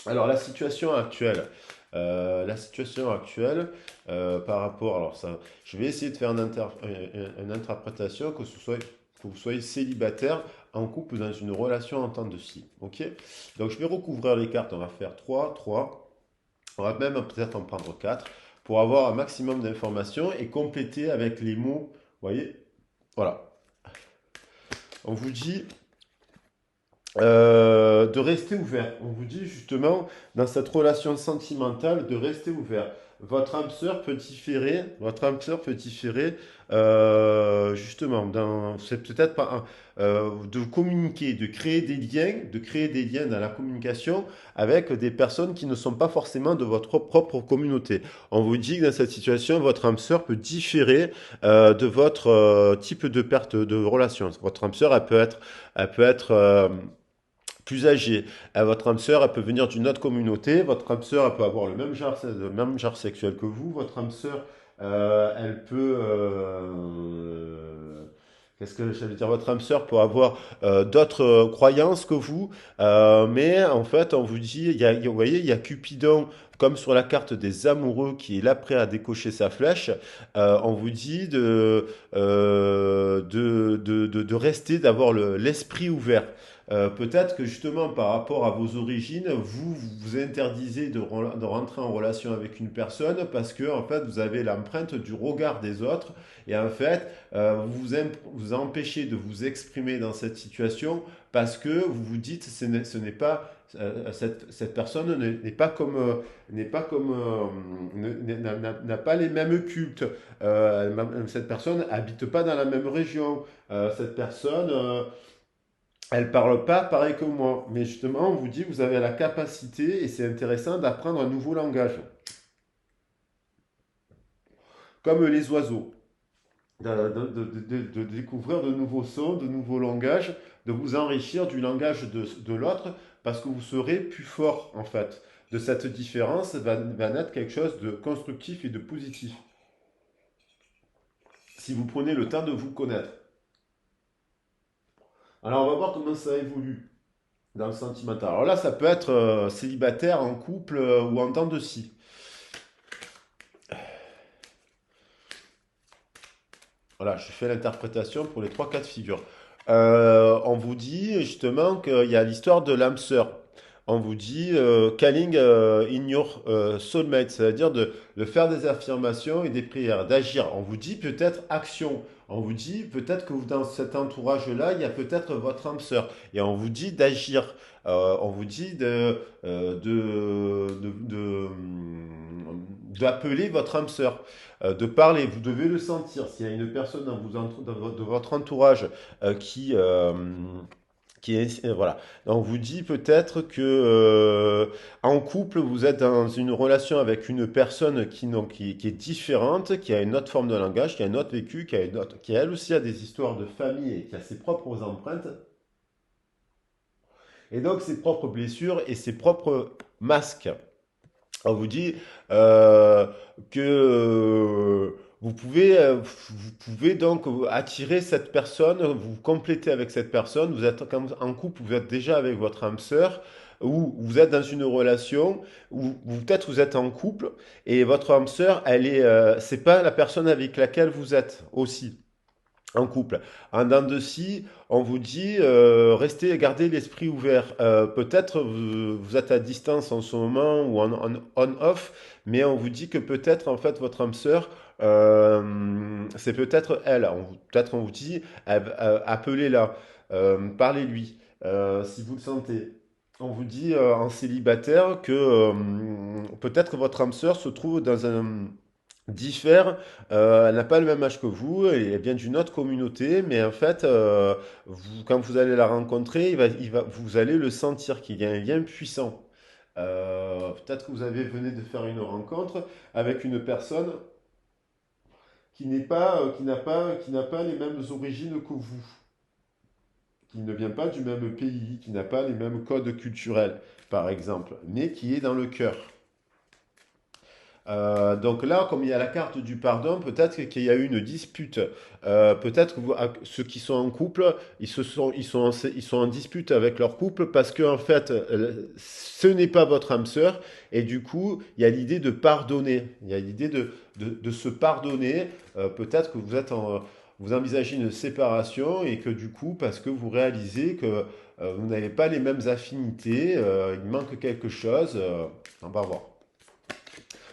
Alors, la situation actuelle par rapport, alors ça, je vais essayer de faire une interprétation que vous soyez célibataire, en couple, dans une relation en temps de ci. Ok? Donc, je vais recouvrir les cartes. On va faire 3 3. On va même peut-être en prendre 4 pour avoir un maximum d'informations et compléter avec les mots. Vous voyez? Voilà. On vous dit de rester ouvert. On vous dit justement, dans cette relation sentimentale, de rester ouvert. Votre âme sœur peut différer, justement, c'est peut-être pas de communiquer, de créer des liens dans la communication avec des personnes qui ne sont pas forcément de votre propre communauté. On vous dit que dans cette situation, votre âme sœur peut différer de votre type de perte de relation. Votre âme sœur, elle peut être plus âgée. Votre âme sœur, elle peut venir d'une autre communauté. Votre âme sœur, elle peut avoir le même genre sexuel que vous. Votre âme sœur, elle peut... qu'est-ce que j'allais dire? Votre âme sœur peut avoir d'autres croyances que vous. Mais en fait, on vous dit, vous voyez, il y a Cupidon, comme sur la carte des amoureux, qui est là prêt à décocher sa flèche. On vous dit de rester, d'avoir l'esprit ouvert. Peut-être que justement par rapport à vos origines, vous vous interdisez de rentrer en relation avec une personne parce que en fait vous avez l'empreinte du regard des autres et en fait vous empêchez de vous exprimer dans cette situation parce que vous vous dites ce n'est pas cette personne n'est pas comme n'a pas les mêmes cultes. Cette personne habite pas dans la même région. Cette personne elle parle pas pareil que moi, mais justement, on vous dit que vous avez la capacité, et c'est intéressant, d'apprendre un nouveau langage, comme les oiseaux, de découvrir de nouveaux sons, de nouveaux langages, de vous enrichir du langage de l'autre, parce que vous serez plus fort, en fait. De cette différence va naître quelque chose de constructif et de positif, si vous prenez le temps de vous connaître. Alors, on va voir comment ça évolue dans le sentimental. Alors là, ça peut être célibataire, en couple ou en temps de scie. Voilà, je fais l'interprétation pour les trois cas de figure. On vous dit justement qu'il y a l'histoire de l'âme sœur. On vous dit calling in your soulmate, c'est-à-dire de faire des affirmations et des prières, d'agir. On vous dit peut-être action. On vous dit peut-être que dans cet entourage-là, il y a peut-être votre âme sœur. Et on vous dit d'agir. On vous dit d'appeler votre âme sœur, de parler. Vous devez le sentir. S'il y a une personne de votre entourage qui est, voilà. On vous dit peut-être que en couple, vous êtes dans une relation avec une personne qui est différente, qui a une autre forme de langage, qui a un autre vécu, qui elle aussi a des histoires de famille et qui a ses propres empreintes, et donc ses propres blessures et ses propres masques. On vous dit euh, que vous pouvez donc attirer cette personne, vous compléter avec cette personne. Vous êtes quand en couple, vous êtes déjà avec votre âme sœur, ou vous êtes dans une relation, ou peut-être vous êtes en couple et votre âme sœur, c'est pas la personne avec laquelle vous êtes aussi en couple. En dents de scie, on vous dit restez, gardez l'esprit ouvert. Peut-être vous êtes à distance en ce moment ou en on-off, mais on vous dit que peut-être en fait votre âme sœur, c'est peut-être elle. Peut-être on vous dit appelez-la, parlez-lui si vous le sentez. On vous dit en célibataire que peut-être votre âme sœur se trouve dans un diffère, elle n'a pas le même âge que vous, elle vient d'une autre communauté, mais en fait, quand vous allez la rencontrer, vous allez le sentir qu'il y a un lien puissant. Peut-être que vous avez venu de faire une rencontre avec une personne qui n'a pas les mêmes origines que vous, qui ne vient pas du même pays, qui n'a pas les mêmes codes culturels, par exemple, mais qui est dans le cœur. Donc là, comme il y a la carte du pardon, peut-être qu'il y a eu une dispute. Peut-être que ceux qui sont en couple, ils sont en dispute avec leur couple parce que en fait, ce n'est pas votre âme sœur. Et du coup, il y a l'idée de pardonner. Il y a l'idée de se pardonner. Peut-être que vous envisagez une séparation et que du coup, parce que vous réalisez que vous n'avez pas les mêmes affinités, il manque quelque chose. On va voir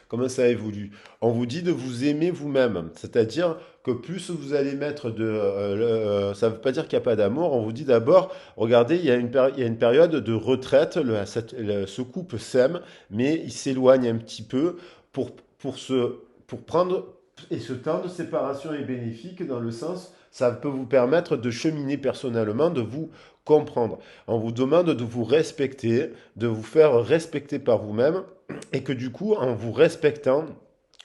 comment ça évolue. On vous dit de vous aimer vous-même, c'est-à-dire que plus vous allez mettre ça ne veut pas dire qu'il n'y a pas d'amour, on vous dit d'abord, regardez, il y a une période de retraite, ce couple s'aime, mais il s'éloigne un petit peu pour, pour prendre, et ce temps de séparation est bénéfique dans le sens, ça peut vous permettre de cheminer personnellement, de vous comprendre. On vous demande de vous respecter, de vous faire respecter par vous-même, et que du coup, en vous respectant,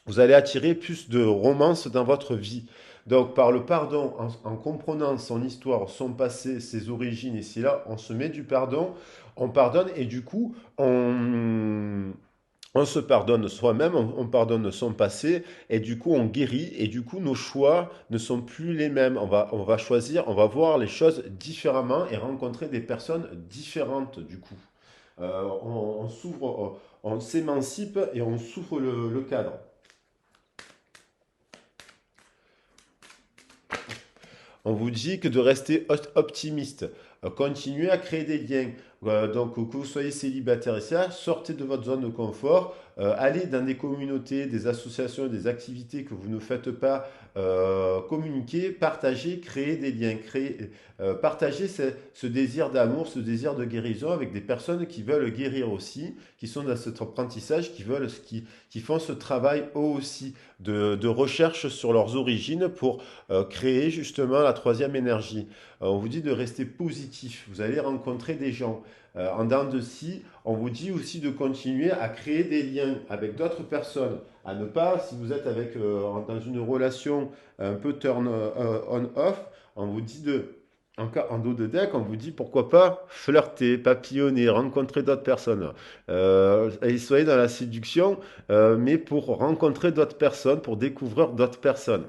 vous allez attirer plus de romance dans votre vie. Donc, par le pardon, en comprenant son histoire, son passé, ses origines, et si là, on se met du pardon, on pardonne, et du coup, on se pardonne soi-même, on pardonne son passé, et du coup, on guérit, et du coup, nos choix ne sont plus les mêmes. On va choisir, on va voir les choses différemment et rencontrer des personnes différentes, du coup. On s'ouvre, on s'émancipe et on s'ouvre le cadre. On vous dit que de rester optimiste, continuez à créer des liens. Donc, que vous soyez célibataire et ça, sortez de votre zone de confort, allez dans des communautés, des associations, des activités que vous ne faites pas, communiquer, partager, créer des liens, partager ce désir d'amour, ce désir de guérison avec des personnes qui veulent guérir aussi, qui sont dans cet apprentissage, qui font ce travail eux aussi de recherche sur leurs origines pour créer justement la troisième énergie. On vous dit de rester positif, vous allez rencontrer des gens. En dents de scie, on vous dit aussi de continuer à créer des liens avec d'autres personnes, à ne pas, si vous êtes dans une relation un peu turn on-off, on vous dit en dos de deck, on vous dit pourquoi pas flirter, papillonner, rencontrer d'autres personnes. Et soyez dans la séduction, mais pour rencontrer d'autres personnes, pour découvrir d'autres personnes.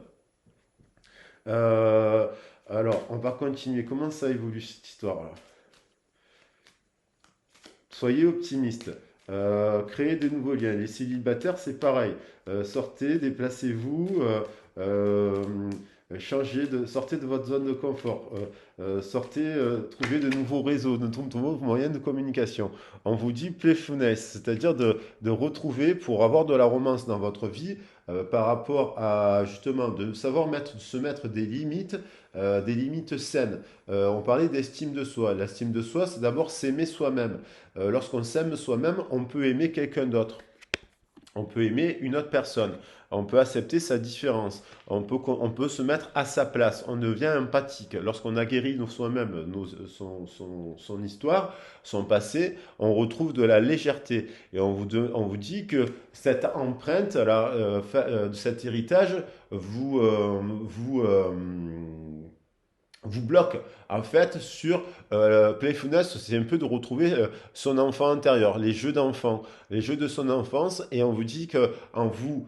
Euh, Alors, on va continuer. Comment ça évolue cette histoire-là? Soyez optimiste. Créez de nouveaux liens. Les célibataires, c'est pareil. Sortez, déplacez-vous, euh, sortez de votre zone de confort. Sortez, trouvez de nouveaux réseaux, de nouveaux moyens de communication. On vous dit playfulness, c'est-à-dire de retrouver, pour avoir de la romance dans votre vie, par rapport à justement de savoir se mettre des limites saines. On parlait d'estime de soi. L'estime de soi, c'est d'abord s'aimer soi-même. Lorsqu'on s'aime soi-même, on peut aimer quelqu'un d'autre. On peut aimer une autre personne. On peut accepter sa différence. On peut se mettre à sa place. On devient empathique. Lorsqu'on a guéri soi-même son histoire, son passé, on retrouve de la légèreté. Et on vous dit que cette empreinte, là, cet héritage, vous, euh, vous, euh, vous bloque en fait sur Playfulness, c'est un peu de retrouver son enfant intérieur, les jeux d'enfant, les jeux de son enfance, et on vous dit que en vous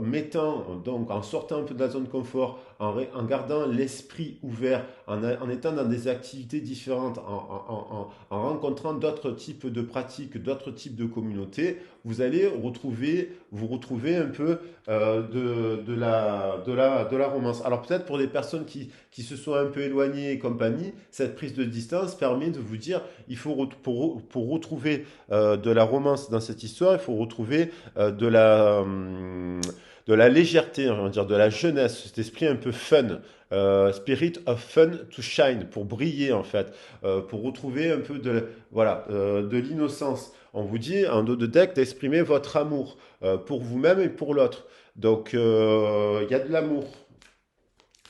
mettant, donc en sortant un peu de la zone de confort, en gardant l'esprit ouvert, en étant dans des activités différentes, en rencontrant d'autres types de pratiques, d'autres types de communautés, vous allez vous retrouver un peu de la romance. Alors peut-être pour des personnes qui se sont un peu éloignées et compagnie, cette prise de distance permet de vous dire, il faut pour retrouver de la romance dans cette histoire, il faut retrouver de la légèreté, on va dire, de la jeunesse, cet esprit un peu fun. Spirit of fun to shine, pour briller en fait, pour retrouver un peu de l'innocence. On vous dit en dos de deck d'exprimer votre amour pour vous-même et pour l'autre. Donc il y a de l'amour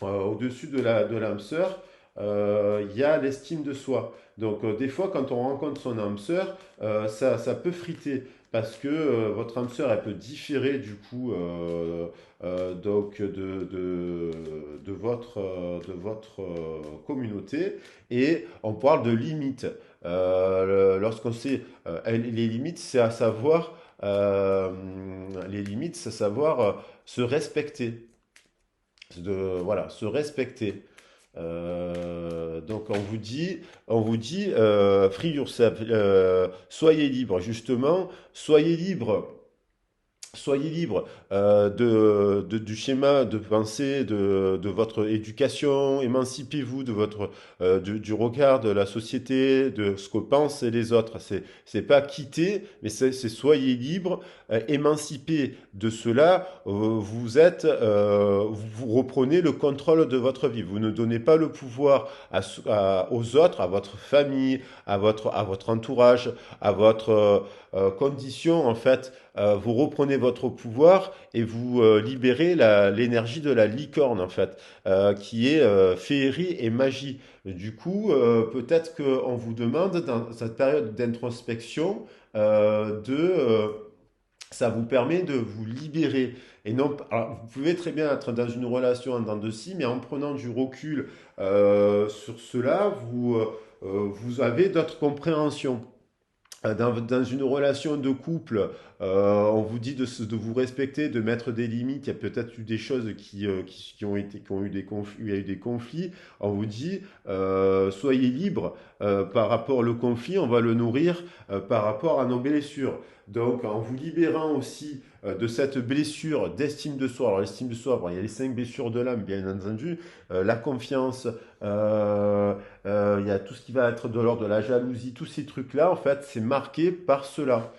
au-dessus de l'âme sœur, il y a l'estime de soi. Donc des fois, quand on rencontre son âme sœur, ça peut friter parce que votre âme sœur, elle peut différer du coup donc de votre communauté et on parle de limites. Lorsqu'on sait les limites, c'est à savoir les limites, c'est à savoir se respecter voilà, se respecter. Donc on vous dit, free yourself, soyez libre justement, soyez libre du schéma de pensée de votre éducation, émancipez-vous de du regard de la société, de ce que pensent les autres. C'est pas quitter, mais c'est soyez libre, émancipé de cela. Vous reprenez le contrôle de votre vie. Vous ne donnez pas le pouvoir aux autres, à votre famille, à votre entourage, à votre condition en fait vous reprenez votre pouvoir et vous libérez l'énergie de la licorne, en fait, qui est féerie et magie. Du coup, peut-être qu'on vous demande, dans cette période d'introspection, ça vous permet de vous libérer. Et non, alors, vous pouvez très bien être dans une relation en dents de scie, mais en prenant du recul sur cela, vous avez d'autres compréhensions. Dans une relation de couple, on vous dit de vous respecter, de mettre des limites. Il y a peut-être eu des choses qui ont eu il y a eu des conflits. On vous dit, soyez libre par rapport au conflit, on va le nourrir par rapport à nos blessures. Donc, en vous libérant aussi de cette blessure d'estime de soi. Alors, l'estime de soi, bon, il y a les 5 blessures de l'âme, bien entendu. La confiance, il y a tout ce qui va être de l'ordre de la jalousie, tous ces trucs-là, en fait, c'est marqué par cela.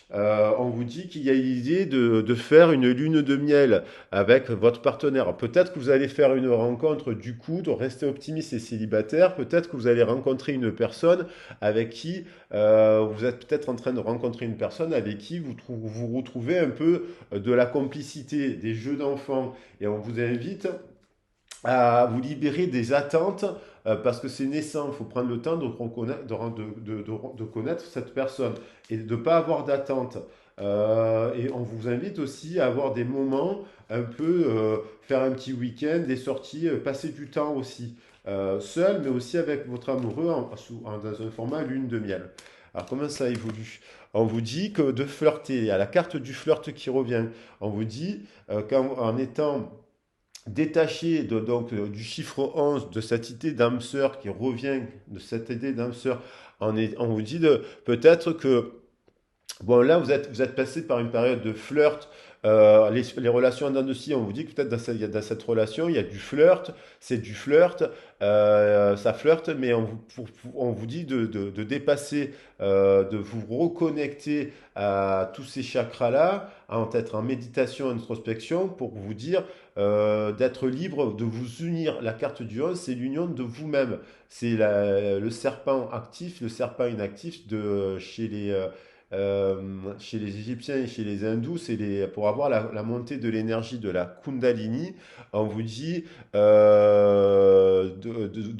On vous dit qu'il y a l'idée de faire une lune de miel avec votre partenaire. Peut-être que vous allez faire une rencontre du coup, de rester optimiste et célibataire. Peut-être que vous allez rencontrer une personne avec qui vous êtes peut-être en train de rencontrer une personne avec qui vous retrouvez un peu de la complicité, des jeux d'enfants. Et on vous invite à vous libérer des attentes parce que c'est naissant. Il faut prendre le temps de, reconnaître, de connaître cette personne et de ne pas avoir d'attente. Et on vous invite aussi à avoir des moments un peu, faire un petit week-end, des sorties, passer du temps aussi, seul, mais aussi avec votre amoureux dans un format lune de miel. Alors comment ça évolue? On vous dit que de flirter, il y a la carte du flirt qui revient. On vous dit qu'en en étant détaché du chiffre 11, de cette idée d'âme sœur qui revient, de cette idée d'âme sœur, on vous dit peut-être que bon, là, vous êtes passé par une période de flirt. Les relations en dents de scie, on vous dit que peut-être dans cette relation, il y a du flirt, c'est du flirt, ça flirte, mais on vous dit de dépasser, de vous reconnecter à tous ces chakras-là, être en méditation, en introspection, pour vous dire d'être libre, de vous unir. La carte du 11, c'est l'union de vous-même. C'est le serpent actif, le serpent inactif euh, chez les Égyptiens et chez les Hindous, pour avoir la montée de l'énergie de la Kundalini, on vous dit de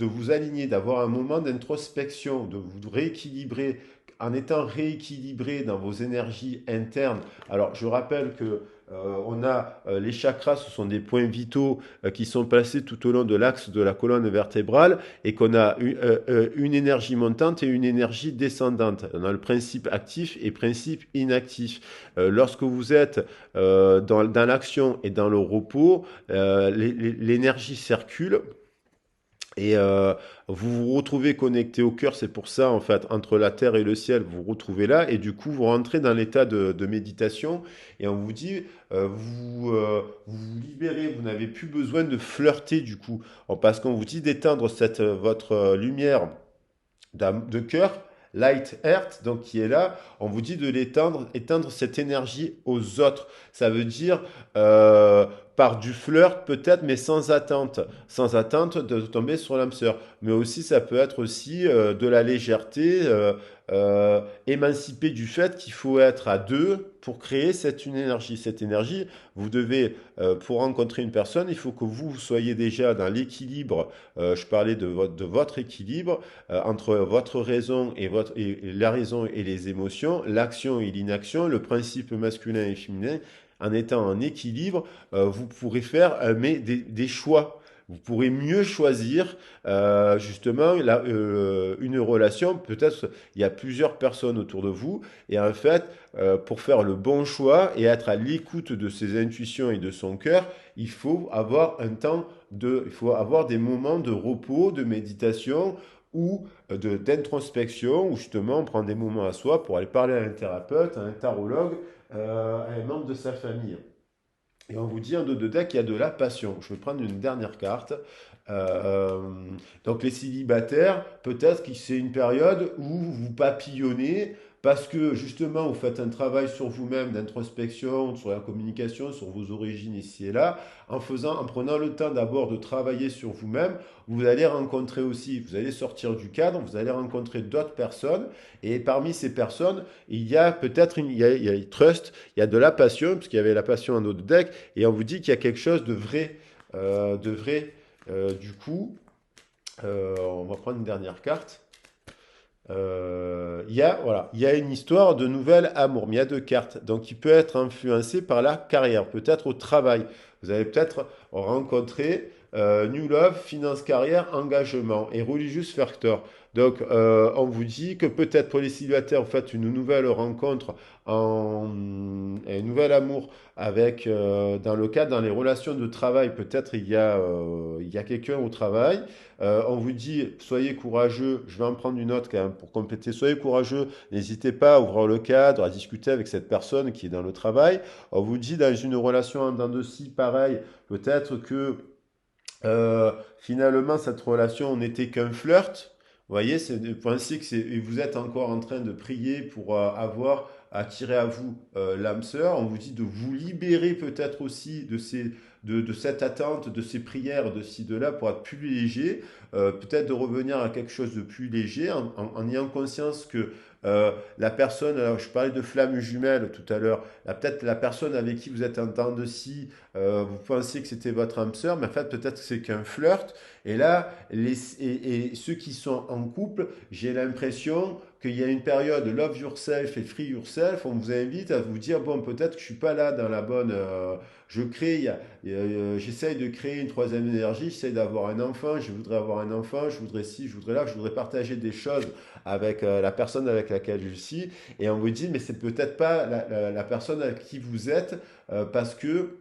vous aligner, d'avoir un moment d'introspection, de vous rééquilibrer. En étant rééquilibré dans vos énergies internes. Alors, je rappelle que on a les chakras, ce sont des points vitaux qui sont placés tout au long de l'axe de la colonne vertébrale et qu'on a une énergie montante et une énergie descendante. On a le principe actif et principe inactif. Lorsque vous êtes dans l'action et dans le repos, l'énergie circule et vous vous retrouvez connecté au cœur, c'est pour ça, en fait, entre la terre et le ciel, vous vous retrouvez là, et du coup, vous rentrez dans l'état de méditation, et on vous dit, vous vous libérez, vous n'avez plus besoin de flirter, du coup, parce qu'on vous dit d'éteindre votre lumière de cœur, Light Earth, donc qui est là, on vous dit de l'éteindre, éteindre cette énergie aux autres. Ça veut dire par du flirt peut-être, mais sans attente de tomber sur l'âme sœur. Mais aussi, ça peut être aussi de la légèreté, émancipé du fait qu'il faut être à deux pour créer une énergie. Cette énergie, vous devez, pour rencontrer une personne, il faut que vous soyez déjà dans l'équilibre. Je parlais de votre équilibre entre votre raison et la raison et les émotions, l'action et l'inaction, le principe masculin et féminin, en étant en équilibre, vous pourrez faire des choix. Vous pourrez mieux choisir justement une relation. Peut-être il y a plusieurs personnes autour de vous et en fait, pour faire le bon choix et être à l'écoute de ses intuitions et de son cœur, il faut avoir il faut avoir des moments de repos, de méditation ou d'introspection, où justement on prend des moments à soi pour aller parler à un thérapeute, à un tarologue, à un membre de sa famille. Et on vous dit en dos de deck qu'il y a de la passion. Je vais prendre une dernière carte. Euh, donc les célibataires, peut-être que c'est une période où vous papillonnez parce que justement vous faites un travail sur vous-même d'introspection, sur la communication, sur vos origines ici et là, en prenant le temps d'abord de travailler sur vous-même, vous allez rencontrer aussi, vous allez sortir du cadre, vous allez rencontrer d'autres personnes et parmi ces personnes, il y a peut-être il y a trust, il y a de la passion, puisqu'il y avait la passion en autre deck, et on vous dit qu'il y a quelque chose de vrai. Du coup, on va prendre une dernière carte. Voilà, il y a une histoire de nouvel amour, mais il y a deux cartes. Donc, il peut être influencé par la carrière, peut-être au travail. Vous allez peut-être rencontrer New Love, finance carrière, engagement et religious factor. Donc, on vous dit que peut-être pour les célibataires, vous faites une nouvelle rencontre, un nouvel amour avec, dans le cadre, dans les relations de travail, peut-être il y a quelqu'un au travail. On vous dit, soyez courageux, je vais en prendre une autre quand même pour compléter, soyez courageux, n'hésitez pas à ouvrir le cadre, à discuter avec cette personne qui est dans le travail. On vous dit, dans une relation en dents de scie, pareil, peut-être que finalement, cette relation n'était qu'un flirt. Vous voyez, c'est de penser que vous êtes encore en train de prier pour avoir attiré à vous l'âme sœur. On vous dit de vous libérer peut-être aussi de cette attente, de ces prières, de ci, de là, pour être plus léger. Peut-être de revenir à quelque chose de plus léger en ayant conscience que la personne, alors je parlais de flamme jumelle tout à l'heure, peut-être la personne avec qui vous êtes en temps de scie, vous pensiez que c'était votre âme sœur, mais en fait peut-être que c'est qu'un flirt. Et là, et ceux qui sont en couple, j'ai l'impression qu'il y a une période love yourself et free yourself. On vous invite à vous dire, bon, peut-être que je suis pas là dans la bonne... je crée, j'essaye de créer une troisième énergie, j'essaye d'avoir un enfant, je voudrais avoir un enfant, je voudrais ci, je voudrais là, je voudrais partager des choses avec la personne avec laquelle je suis. Et on vous dit, mais c'est peut-être pas la personne avec qui vous êtes parce que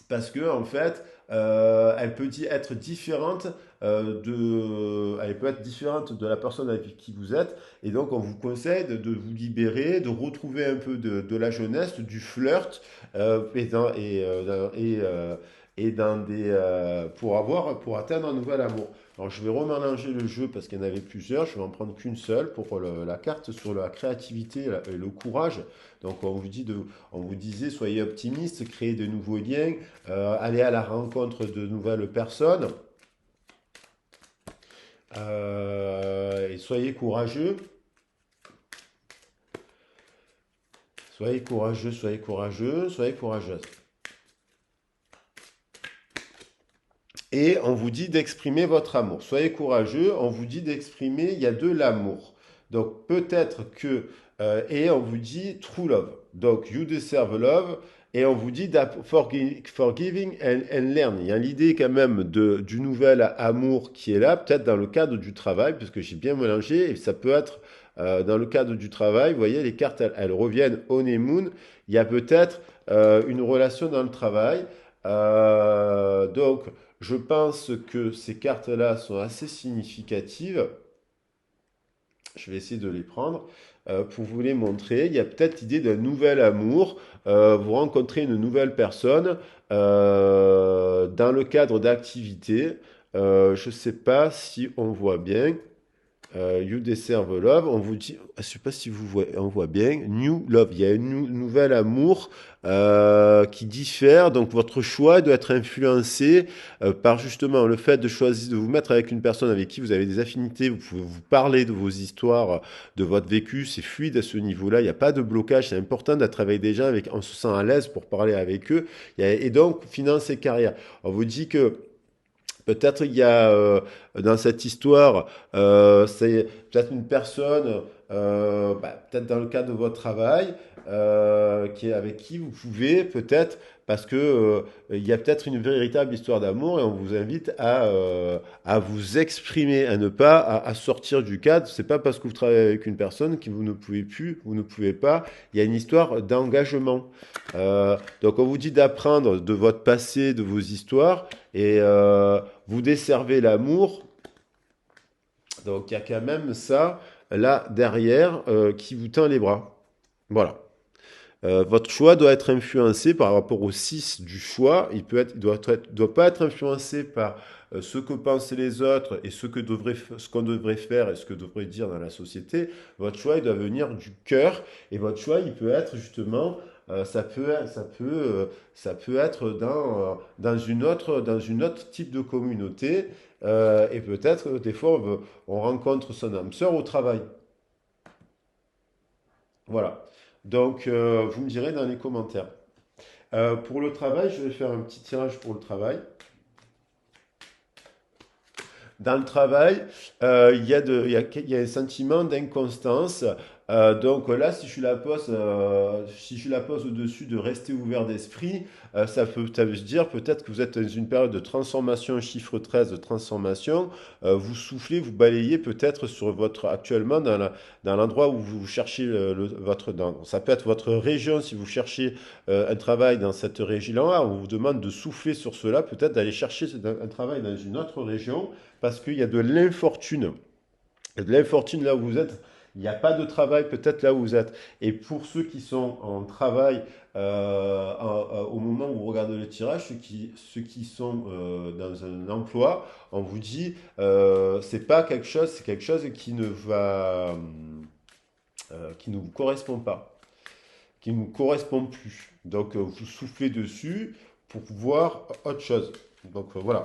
parce que en fait, elle peut être différente elle peut être différente de la personne avec qui vous êtes, et donc on vous conseille de vous libérer, de retrouver un peu de la jeunesse, du flirt, et dans pour atteindre un nouvel amour. Alors je vais remélanger le jeu parce qu'il y en avait plusieurs, je vais en prendre qu'une seule pour la carte sur la créativité et le courage. Donc on vous disait soyez optimiste, créez de nouveaux liens, allez à la rencontre de nouvelles personnes, et soyez courageux, soyez courageux, soyez courageux, soyez courageuse. Et on vous dit d'exprimer votre amour. Soyez courageux, on vous dit d'exprimer, il y a de l'amour. Donc peut-être que, et on vous dit true love. Donc you deserve love, et on vous dit forgiving and learning. Il y a l'idée quand même du nouvel amour qui est là, peut-être dans le cadre du travail, parce que j'ai bien mélangé, et ça peut être dans le cadre du travail. Vous voyez, les cartes, elles reviennent honeymoon. Il y a peut-être une relation dans le travail. Donc, je pense que ces cartes-là sont assez significatives. Je vais essayer de les prendre pour vous les montrer. Il y a peut-être l'idée d'un nouvel amour. Vous rencontrez une nouvelle personne dans le cadre d'activités. Je ne sais pas si on voit bien. You deserve love, on vous dit, je ne sais pas si on voit bien, new love, il y a un nouvel amour qui diffère, donc votre choix doit être influencé par justement le fait de choisir de vous mettre avec une personne avec qui vous avez des affinités, vous pouvez vous parler de vos histoires, de votre vécu, c'est fluide à ce niveau-là, il n'y a pas de blocage, c'est important d'être avec des gens avec, on se sent à l'aise pour parler avec eux, et donc finance et carrière. On vous dit que peut-être il y a dans cette histoire, c'est peut-être une personne, peut-être dans le cadre de votre travail, avec qui vous pouvez peut-être, parce que il y a peut-être une véritable histoire d'amour et on vous invite à vous exprimer, à ne pas à sortir du cadre. C'est pas parce que vous travaillez avec une personne que vous ne pouvez plus, vous ne pouvez pas. Il y a une histoire d'engagement. Donc on vous dit d'apprendre de votre passé, de vos histoires et vous desservez l'amour. Donc il y a quand même ça là derrière qui vous tend les bras. Voilà. Votre choix doit être influencé par rapport au 6 du choix. Doit pas être influencé par ce que pensent les autres et ce qu'on devrait faire et ce que devrait dire dans la société. Votre choix, il doit venir du cœur. Et votre choix, il peut être justement, ça peut être dans une autre type de communauté. Et peut-être, des fois, on rencontre son âme sœur au travail. Voilà. Donc, vous me direz dans les commentaires. Pour le travail, je vais faire un petit tirage pour le travail. Dans le travail, il y a un sentiment d'inconstance. Donc là, si je la pose au-dessus de rester ouvert d'esprit, ça veut dire peut-être que vous êtes dans une période de transformation, chiffre 13 de transformation. Vous soufflez, vous balayez peut-être actuellement dans l'endroit où vous cherchez ça peut être votre région si vous cherchez un travail dans cette région-là. On vous demande de souffler sur cela, peut-être d'aller chercher un travail dans une autre région parce qu'il y a de l'infortune. Il y a de l'infortune là où vous êtes. Il n'y a pas de travail peut-être là où vous êtes. Et pour ceux qui sont en travail au moment où vous regardez le tirage, ceux qui sont dans un emploi, on vous dit c'est pas quelque chose, c'est quelque chose qui ne vous correspond pas, qui ne vous correspond plus. Donc vous soufflez dessus pour voir autre chose. Donc voilà.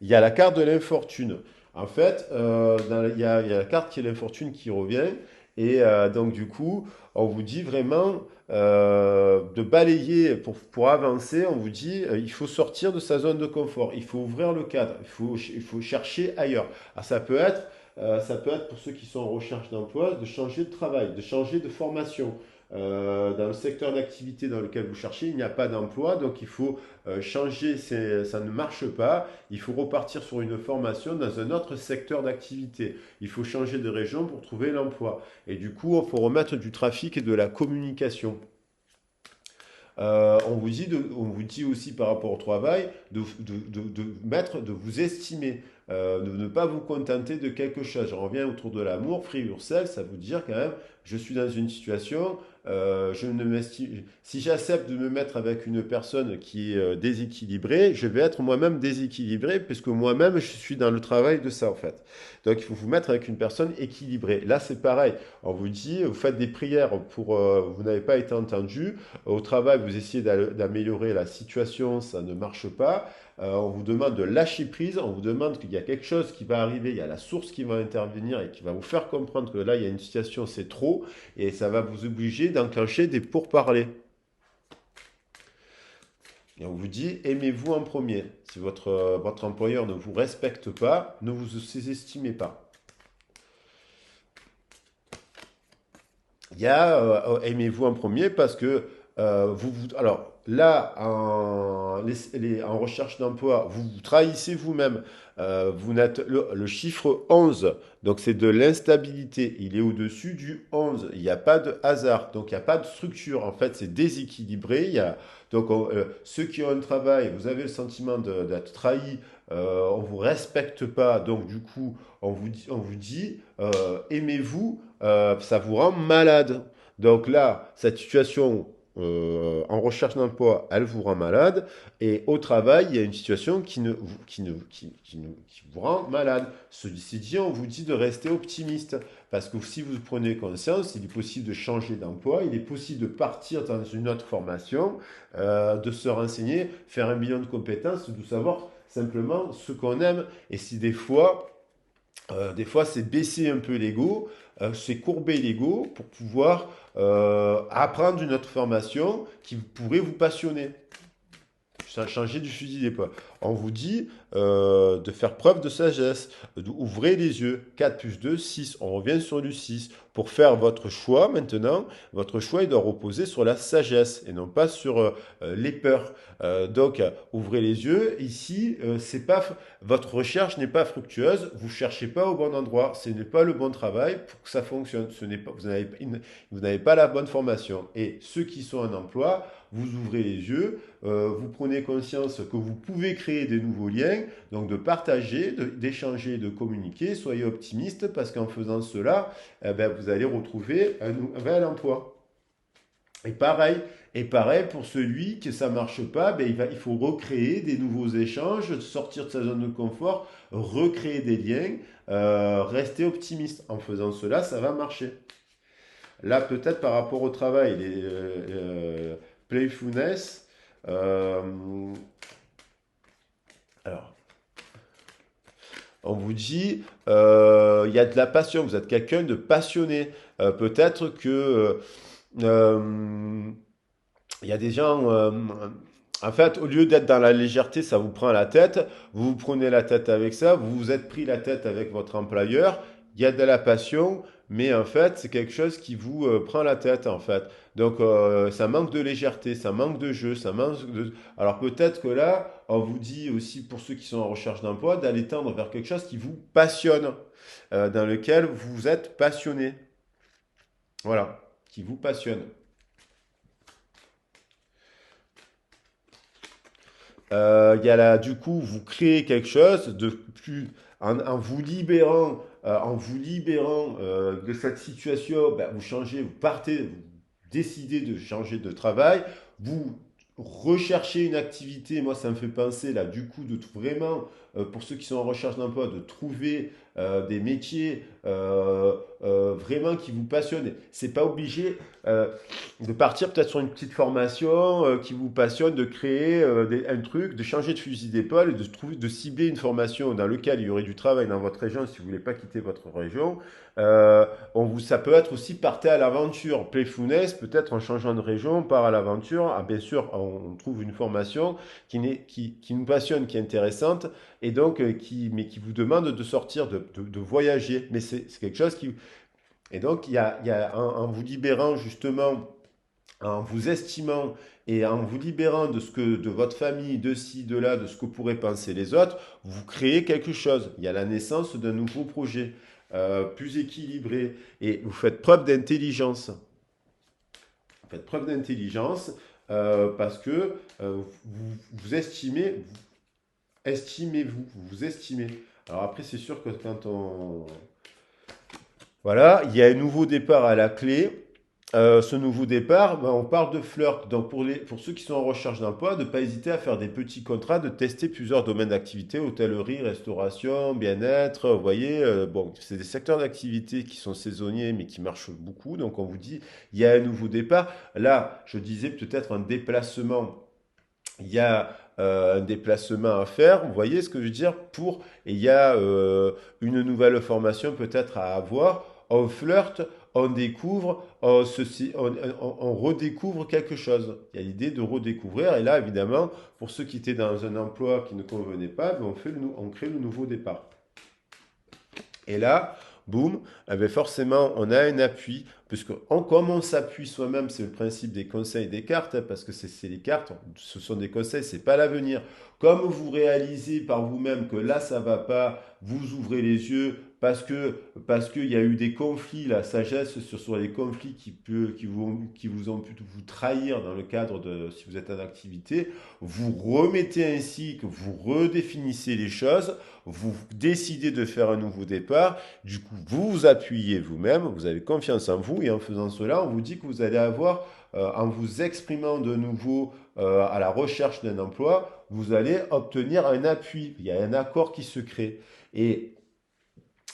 Il y a la carte de l'infortune. En fait, il y a la carte qui est l'infortune qui revient. Et donc, du coup, on vous dit vraiment de balayer pour avancer. On vous dit il faut sortir de sa zone de confort. Il faut ouvrir le cadre. Il faut chercher ailleurs. Alors, ça peut être pour ceux qui sont en recherche d'emploi de changer de travail, de changer de formation. Dans le secteur d'activité dans lequel vous cherchez, il n'y a pas d'emploi, donc il faut changer, ça ne marche pas, il faut repartir sur une formation dans un autre secteur d'activité. Il faut changer de région pour trouver l'emploi. Et du coup, il faut remettre du trafic et de la communication. On vous dit aussi par rapport au travail de vous estimer, de ne pas vous contenter de quelque chose. Je reviens autour de l'amour, free yourself, ça veut dire quand même, je suis dans une situation, je ne m'estime, si j'accepte de me mettre avec une personne qui est déséquilibrée, je vais être moi-même déséquilibré, puisque moi-même je suis dans le travail de ça en fait. Donc il faut vous mettre avec une personne équilibrée. Là c'est pareil, on vous dit, vous faites des prières pour, vous n'avez pas été entendu, au travail vous essayez d'améliorer la situation, ça ne marche pas. On vous demande de lâcher prise, on vous demande qu'il y a quelque chose qui va arriver, il y a la source qui va intervenir et qui va vous faire comprendre que là, il y a une situation, c'est trop, et ça va vous obliger d'enclencher des pourparlers. Et on vous dit, aimez-vous en premier. Si votre employeur ne vous respecte pas, ne vous sous-estimez pas. Il y a aimez-vous en premier parce que alors là, en recherche d'emploi, vous vous trahissez vous-même. Vous n'êtes, le chiffre 11, donc c'est de l'instabilité. Il est au-dessus du 11. Il n'y a pas de hasard, donc il n'y a pas de structure. En fait, c'est déséquilibré. Ceux qui ont un travail, vous avez le sentiment d'être trahi, on ne vous respecte pas, donc du coup, on vous dit aimez-vous, ça vous rend malade. Donc là, cette situation en recherche d'emploi, elle vous rend malade. Et au travail, il y a une situation qui vous rend malade. Ceci dit, on vous dit de rester optimiste. Parce que si vous prenez conscience, il est possible de changer d'emploi, il est possible de partir dans une autre formation, de se renseigner, faire un bilan de compétences, de savoir simplement ce qu'on aime. Et si des fois, c'est baisser un peu l'ego, c'est courber l'ego pour pouvoir apprendre une autre formation qui pourrait vous passionner. Changer du fusil d'épaule. On vous dit de faire preuve de sagesse, d'ouvrir les yeux. 4 plus 2, 6. On revient sur du 6. Pour faire votre choix maintenant, votre choix il doit reposer sur la sagesse et non pas sur les peurs. Ouvrez les yeux. Ici, c'est pas, votre recherche n'est pas fructueuse. Vous cherchez pas au bon endroit. Ce n'est pas le bon travail pour que ça fonctionne. Vous n'avez pas la bonne formation. Et ceux qui sont en emploi, vous ouvrez les yeux, vous prenez conscience que vous pouvez créer des nouveaux liens, donc de partager, d'échanger, de communiquer. Soyez optimiste parce qu'en faisant cela, vous allez retrouver un nouvel emploi. Et pareil, pour celui que ça ne marche pas, il faut recréer des nouveaux échanges, sortir de sa zone de confort, recréer des liens, rester optimiste. En faisant cela, ça va marcher. Là, peut-être par rapport au travail, playfulness. euh, alors, on vous dit, il y a de la passion, vous êtes quelqu'un de passionné. Peut-être que euh, il y a des gens, en fait, au lieu d'être dans la légèreté, ça vous prend la tête, vous vous prenez la tête avec ça, vous vous êtes pris la tête avec votre employeur, il y a de la passion, mais en fait, c'est quelque chose qui vous prend la tête, en fait. Donc, ça manque de légèreté, ça manque de jeu, ça manque de... Alors peut-être que là, on vous dit aussi, pour ceux qui sont en recherche d'emploi, d'aller tendre vers quelque chose qui vous passionne, dans lequel vous êtes passionné. Voilà, qui vous passionne. Il y a là, du coup, vous créez quelque chose de plus en vous libérant de cette situation, ben, vous changez, vous partez, vous décidez de changer de travail, vous recherchez une activité. Moi, ça me fait penser là, du coup, vraiment, pour ceux qui sont en recherche d'emploi, de trouver des métiers vraiment qui vous passionnent. C'est pas obligé de partir peut-être sur une petite formation qui vous passionne, de créer un truc, de changer de fusil d'épaule et de cibler une formation dans laquelle il y aurait du travail dans votre région si vous voulez pas quitter votre région. Euh, ça peut être aussi partir à l'aventure. Playfulness, peut-être en changeant de région, on part à l'aventure. Ah, bien sûr, on trouve une formation qui nous passionne, qui est intéressante, et donc mais qui vous demande de sortir, de voyager. Mais c'est quelque chose qui... Et donc, en vous libérant justement, en vous estimant et en vous libérant de votre famille, de ci, de là, de ce que pourraient penser les autres, vous créez quelque chose. Il y a la naissance d'un nouveau projet plus équilibré et vous faites preuve d'intelligence. faites preuve d'intelligence parce que vous estimez-vous, vous estimez. Alors après, c'est sûr que quand on... Voilà, il y a un nouveau départ à la clé. Ce nouveau départ, ben, on parle de flirt. Donc pour ceux qui sont en recherche d'emploi, de ne pas hésiter à faire des petits contrats, de tester plusieurs domaines d'activité, hôtellerie, restauration, bien-être. Vous voyez, bon, c'est des secteurs d'activité qui sont saisonniers mais qui marchent beaucoup. Donc on vous dit, il y a un nouveau départ. Là, je disais peut-être un déplacement. Il y a un déplacement à faire, vous voyez ce que je veux dire, et il y a une nouvelle formation peut-être à avoir. On flirte, on découvre, on redécouvre quelque chose. Il y a l'idée de redécouvrir, et là, évidemment, pour ceux qui étaient dans un emploi qui ne convenait pas, ben, on crée le nouveau départ. Et là, boum, eh ben forcément, on a un appui, puisque comme on s'appuie soi-même, c'est le principe des conseils des cartes, hein, parce que c'est les cartes, ce sont des conseils, c'est pas l'avenir. Comme vous réalisez par vous-même que là, ça va pas, vous ouvrez les yeux, parce qu'il y a eu des conflits, la sagesse sur les conflits qui vous ont pu vous trahir dans le cadre de, si vous êtes en activité, vous remettez ainsi que vous redéfinissez les choses, vous décidez de faire un nouveau départ, du coup, vous vous appuyez vous-même, vous avez confiance en vous, et en faisant cela, on vous dit que vous allez avoir, en vous exprimant de nouveau à la recherche d'un emploi, vous allez obtenir un appui. Il y a un accord qui se crée. Et,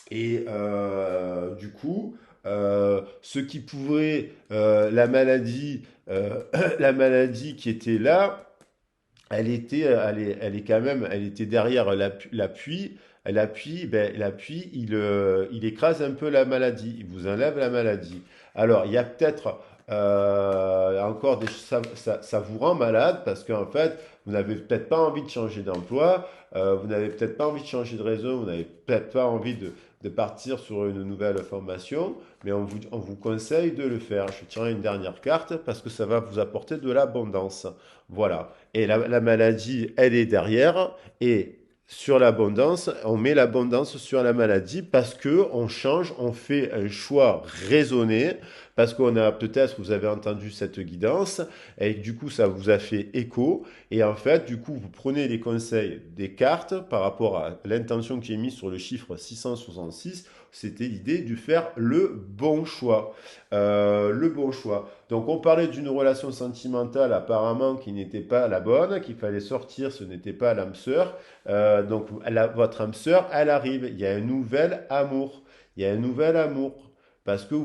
du coup, ce qui pourrait, la maladie qui était là, elle est quand même, elle était derrière l'appui. L'appui, il écrase un peu la maladie, il vous enlève la maladie. Alors, il y a peut-être encore ça vous rend malade parce qu'en fait, vous n'avez peut-être pas envie de changer d'emploi, vous n'avez peut-être pas envie de changer de réseau, vous n'avez peut-être pas envie de partir sur une nouvelle formation, mais on vous conseille de le faire. Je tirerai une dernière carte parce que ça va vous apporter de l'abondance. Voilà. Et la maladie, elle est derrière. Et sur l'abondance, on met l'abondance sur la maladie parce que on change, on fait un choix raisonné, parce qu'on a peut-être, vous avez entendu cette guidance, et du coup, ça vous a fait écho. Et en fait, du coup, vous prenez les conseils des cartes par rapport à l'intention qui est mise sur le chiffre 666. C'était l'idée de faire le bon choix. Le bon choix. Donc on parlait d'une relation sentimentale apparemment qui n'était pas la bonne, qu'il fallait sortir, ce n'était pas l'âme sœur. Donc votre âme sœur, elle arrive. Il y a un nouvel amour. Il y a un nouvel amour. Parce que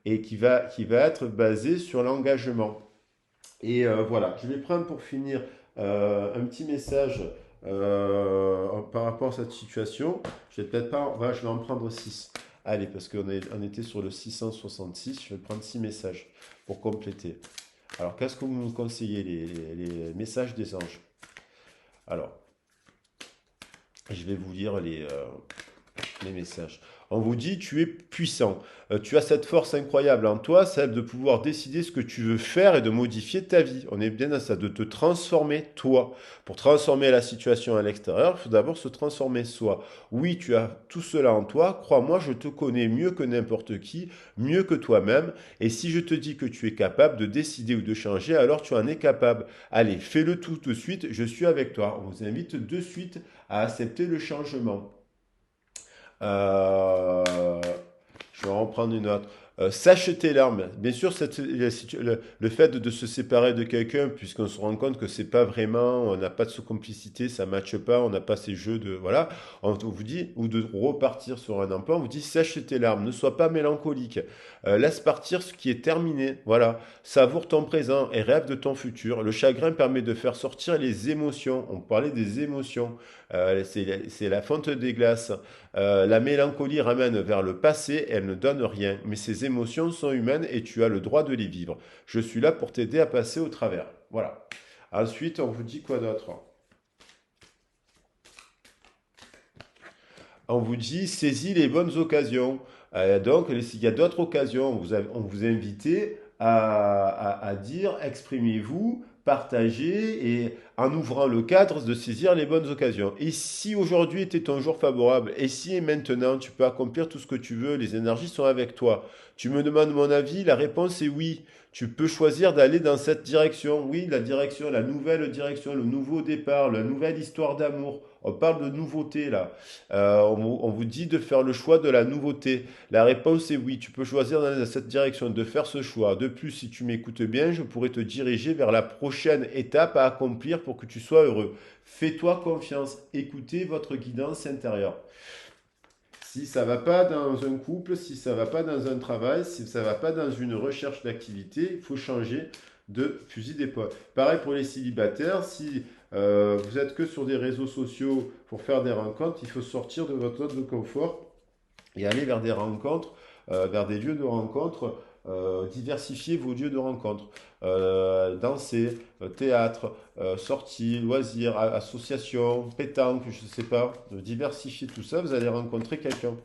et qui va être basé sur l'engagement. Et voilà, je vais prendre pour finir un petit message par rapport à cette situation. Je vais peut-être pas, je vais en prendre 6. Allez, parce on était sur le 666, je vais prendre 6 messages pour compléter. Alors, qu'est-ce que vous nous conseillez, les messages des anges? Alors, je vais vous lire les messages. On vous dit, tu es puissant. Tu as cette force incroyable en toi, celle de pouvoir décider ce que tu veux faire et de modifier ta vie. On est bien dans ça, de te transformer toi. Pour transformer la situation à l'extérieur, il faut d'abord se transformer soi. Oui, tu as tout cela en toi. Crois-moi, je te connais mieux que n'importe qui, mieux que toi-même. Et si je te dis que tu es capable de décider ou de changer, alors tu en es capable. Allez, fais-le tout de suite, je suis avec toi. On vous invite de suite à accepter le changement. Euh, je vais en prendre une autre. Sache tes larmes. Bien sûr, le fait de se séparer de quelqu'un, puisqu'on se rend compte que c'est pas vraiment, on n'a pas de complicité, ça matche pas, on n'a pas ces jeux de, voilà, on vous dit, ou de repartir sur un emploi, on vous dit, sèche tes larmes, ne sois pas mélancolique, laisse partir ce qui est terminé, voilà, savoure ton présent et rêve de ton futur. Le chagrin permet de faire sortir les émotions. On parlait des émotions. C'est la fonte des glaces. La mélancolie ramène vers le passé, elle ne donne rien, mais ces émotions sont humaines et tu as le droit de les vivre. Je suis là pour t'aider à passer au travers. Voilà. Ensuite, on vous dit quoi d'autre? On vous dit saisis les bonnes occasions. Donc, s'il y a d'autres occasions, on vous a invité à dire exprimez-vous, partagez et en ouvrant le cadre de saisir les bonnes occasions. Et si aujourd'hui était ton jour favorable, et si maintenant tu peux accomplir tout ce que tu veux, les énergies sont avec toi. Tu me demandes mon avis, la réponse est oui. tu peux choisir d'aller dans cette direction. Oui, la direction, la nouvelle direction, le nouveau départ, la nouvelle histoire d'amour. On parle de nouveauté là. On vous dit de faire le choix de la nouveauté. La réponse est oui, tu peux choisir d'aller dans cette direction, de faire ce choix. De plus, si tu m'écoutes bien, je pourrais te diriger vers la prochaine étape à accomplir pour que tu sois heureux. Fais-toi confiance, écoutez votre guidance intérieure. Si ça va pas dans un couple, si ça va pas dans un travail, si ça va pas dans une recherche d'activité, il faut changer de fusil d'épaule. Pareil pour les célibataires, si vous êtes que sur des réseaux sociaux pour faire des rencontres, il faut sortir de votre zone de confort et aller vers des rencontres, vers des lieux de rencontre, diversifier vos lieux de rencontre. Danser, théâtre, sorties, loisirs, associations, pétanque, je ne sais pas, diversifier tout ça, vous allez rencontrer quelqu'un.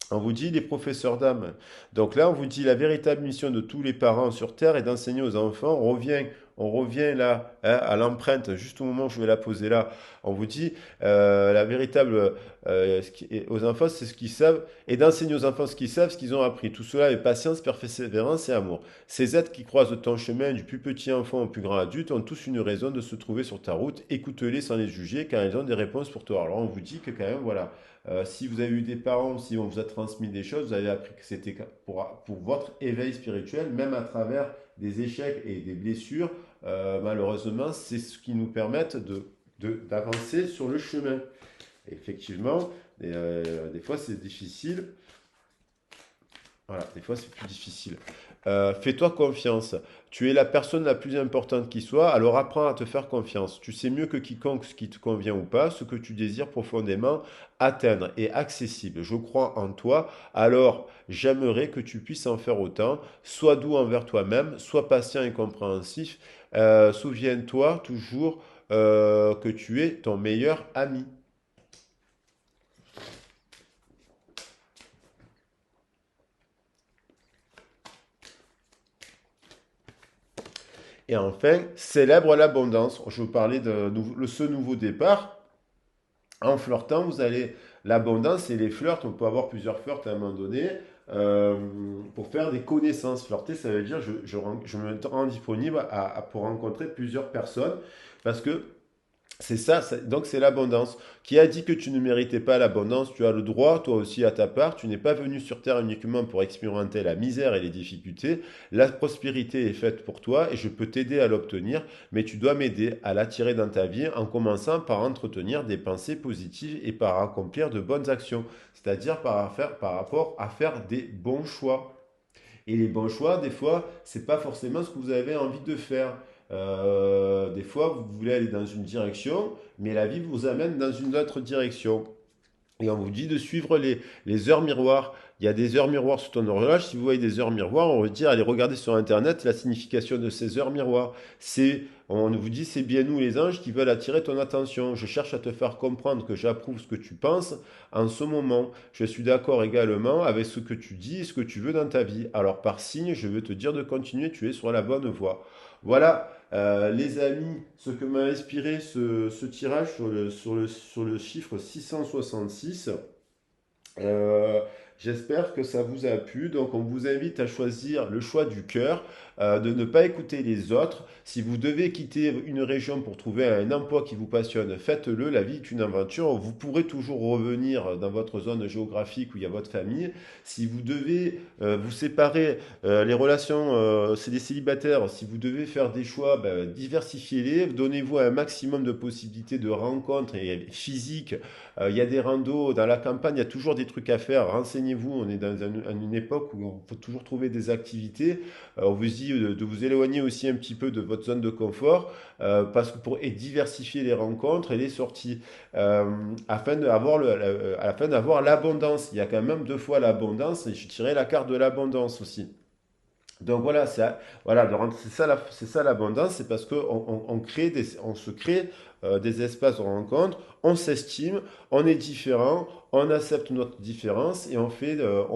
On vous dit les professeurs d'âme. Donc là, on vous dit la véritable mission de tous les parents sur Terre est d'enseigner aux enfants. On revient là hein, à l'empreinte, juste au moment où je vais la poser là. On vous dit la véritable aux enfants, c'est ce qu'ils savent, et d'enseigner aux enfants ce qu'ils savent, ce qu'ils ont appris. Tout cela avec patience, persévérance et amour. Ces êtres qui croisent ton chemin du plus petit enfant au plus grand adulte ont tous une raison de se trouver sur ta route. Écoute-les sans les juger, car ils ont des réponses pour toi. Alors on vous dit que quand même, voilà. Si vous avez eu des parents, si on vous a transmis des choses, vous avez appris que c'était pour votre éveil spirituel, même à travers des échecs et des blessures. Malheureusement, c'est ce qui nous permet d'avancer sur le chemin. Effectivement, des fois c'est difficile. Voilà, des fois c'est plus difficile. Fais-toi confiance. Tu es la personne la plus importante qui soit, alors apprends à te faire confiance. Tu sais mieux que quiconque ce qui te convient ou pas, ce que tu désires profondément atteindre est accessible. Je crois en toi, alors j'aimerais que tu puisses en faire autant. Sois doux envers toi-même, sois patient et compréhensif. Souviens-toi toujours que tu es ton meilleur ami. Et enfin, célèbre l'abondance. Je vous parlais de ce nouveau départ. En flirtant, vous allez. L'abondance et les flirts, on peut avoir plusieurs flirts à un moment donné euh, pour faire des connaissances. Flirter, ça veut dire je me rends disponible pour rencontrer plusieurs personnes parce que c'est ça, donc c'est l'abondance. Qui a dit que tu ne méritais pas l'abondance? Tu as le droit, toi aussi, à ta part. Tu n'es pas venu sur Terre uniquement pour expérimenter la misère et les difficultés. La prospérité est faite pour toi et je peux t'aider à l'obtenir, mais tu dois m'aider à l'attirer dans ta vie en commençant par entretenir des pensées positives et par accomplir de bonnes actions, c'est-à-dire par rapport à faire des bons choix. Et les bons choix, des fois, c'est pas forcément ce que vous avez envie de faire. Des fois, vous voulez aller dans une direction, mais la vie vous amène dans une autre direction. Et on vous dit de suivre les heures miroirs. Il y a des heures miroirs sur ton horloge. Si vous voyez des heures miroirs, on vous dit allez regarder sur Internet la signification de ces heures miroirs. On vous dit c'est bien nous les anges qui veulent attirer ton attention. Je cherche à te faire comprendre que j'approuve ce que tu penses en ce moment. Je suis d'accord également avec ce que tu dis et ce que tu veux dans ta vie. Alors par signe, je veux te dire de continuer, tu es sur la bonne voie. Voilà, les amis, ce que m'a inspiré ce tirage sur le chiffre 666. Euh, J'espère que ça vous a plu. Donc, on vous invite à choisir le choix du cœur, de ne pas écouter les autres. Si vous devez quitter une région pour trouver un emploi qui vous passionne, faites-le. La vie est une aventure. Vous pourrez toujours revenir dans votre zone géographique où il y a votre famille. Si vous devez vous séparer, les relations, c'est des célibataires. Si vous devez faire des choix, ben, diversifiez-les. Donnez-vous un maximum de possibilités de rencontres et physiques. Il y a des randos dans la campagne, il y a toujours des trucs à faire. Renseignez-vous, on est dans une époque où on peut toujours trouver des activités. On vous dit de vous éloigner aussi un petit peu de votre zone de confort parce que et diversifier les rencontres et les sorties euh, afin d'avoir l'abondance. Il y a quand même deux fois l'abondance et je tirais la carte de l'abondance aussi. Donc voilà, voilà, c'est ça l'abondance, c'est parce on se crée des espaces de rencontre, on s'estime, on est différent, on accepte notre différence et on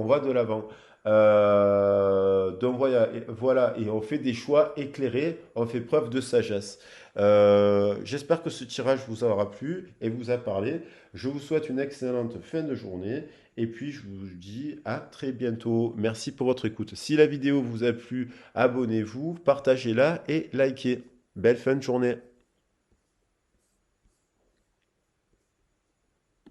va de l'avant. Donc voilà, voilà, et on fait des choix éclairés, on fait preuve de sagesse. J'espère que ce tirage vous aura plu et vous a parlé. Je vous souhaite une excellente fin de journée et puis je vous dis à très bientôt. Merci pour votre écoute. Si la vidéo vous a plu, abonnez-vous, partagez-la et likez. Belle fin de journée.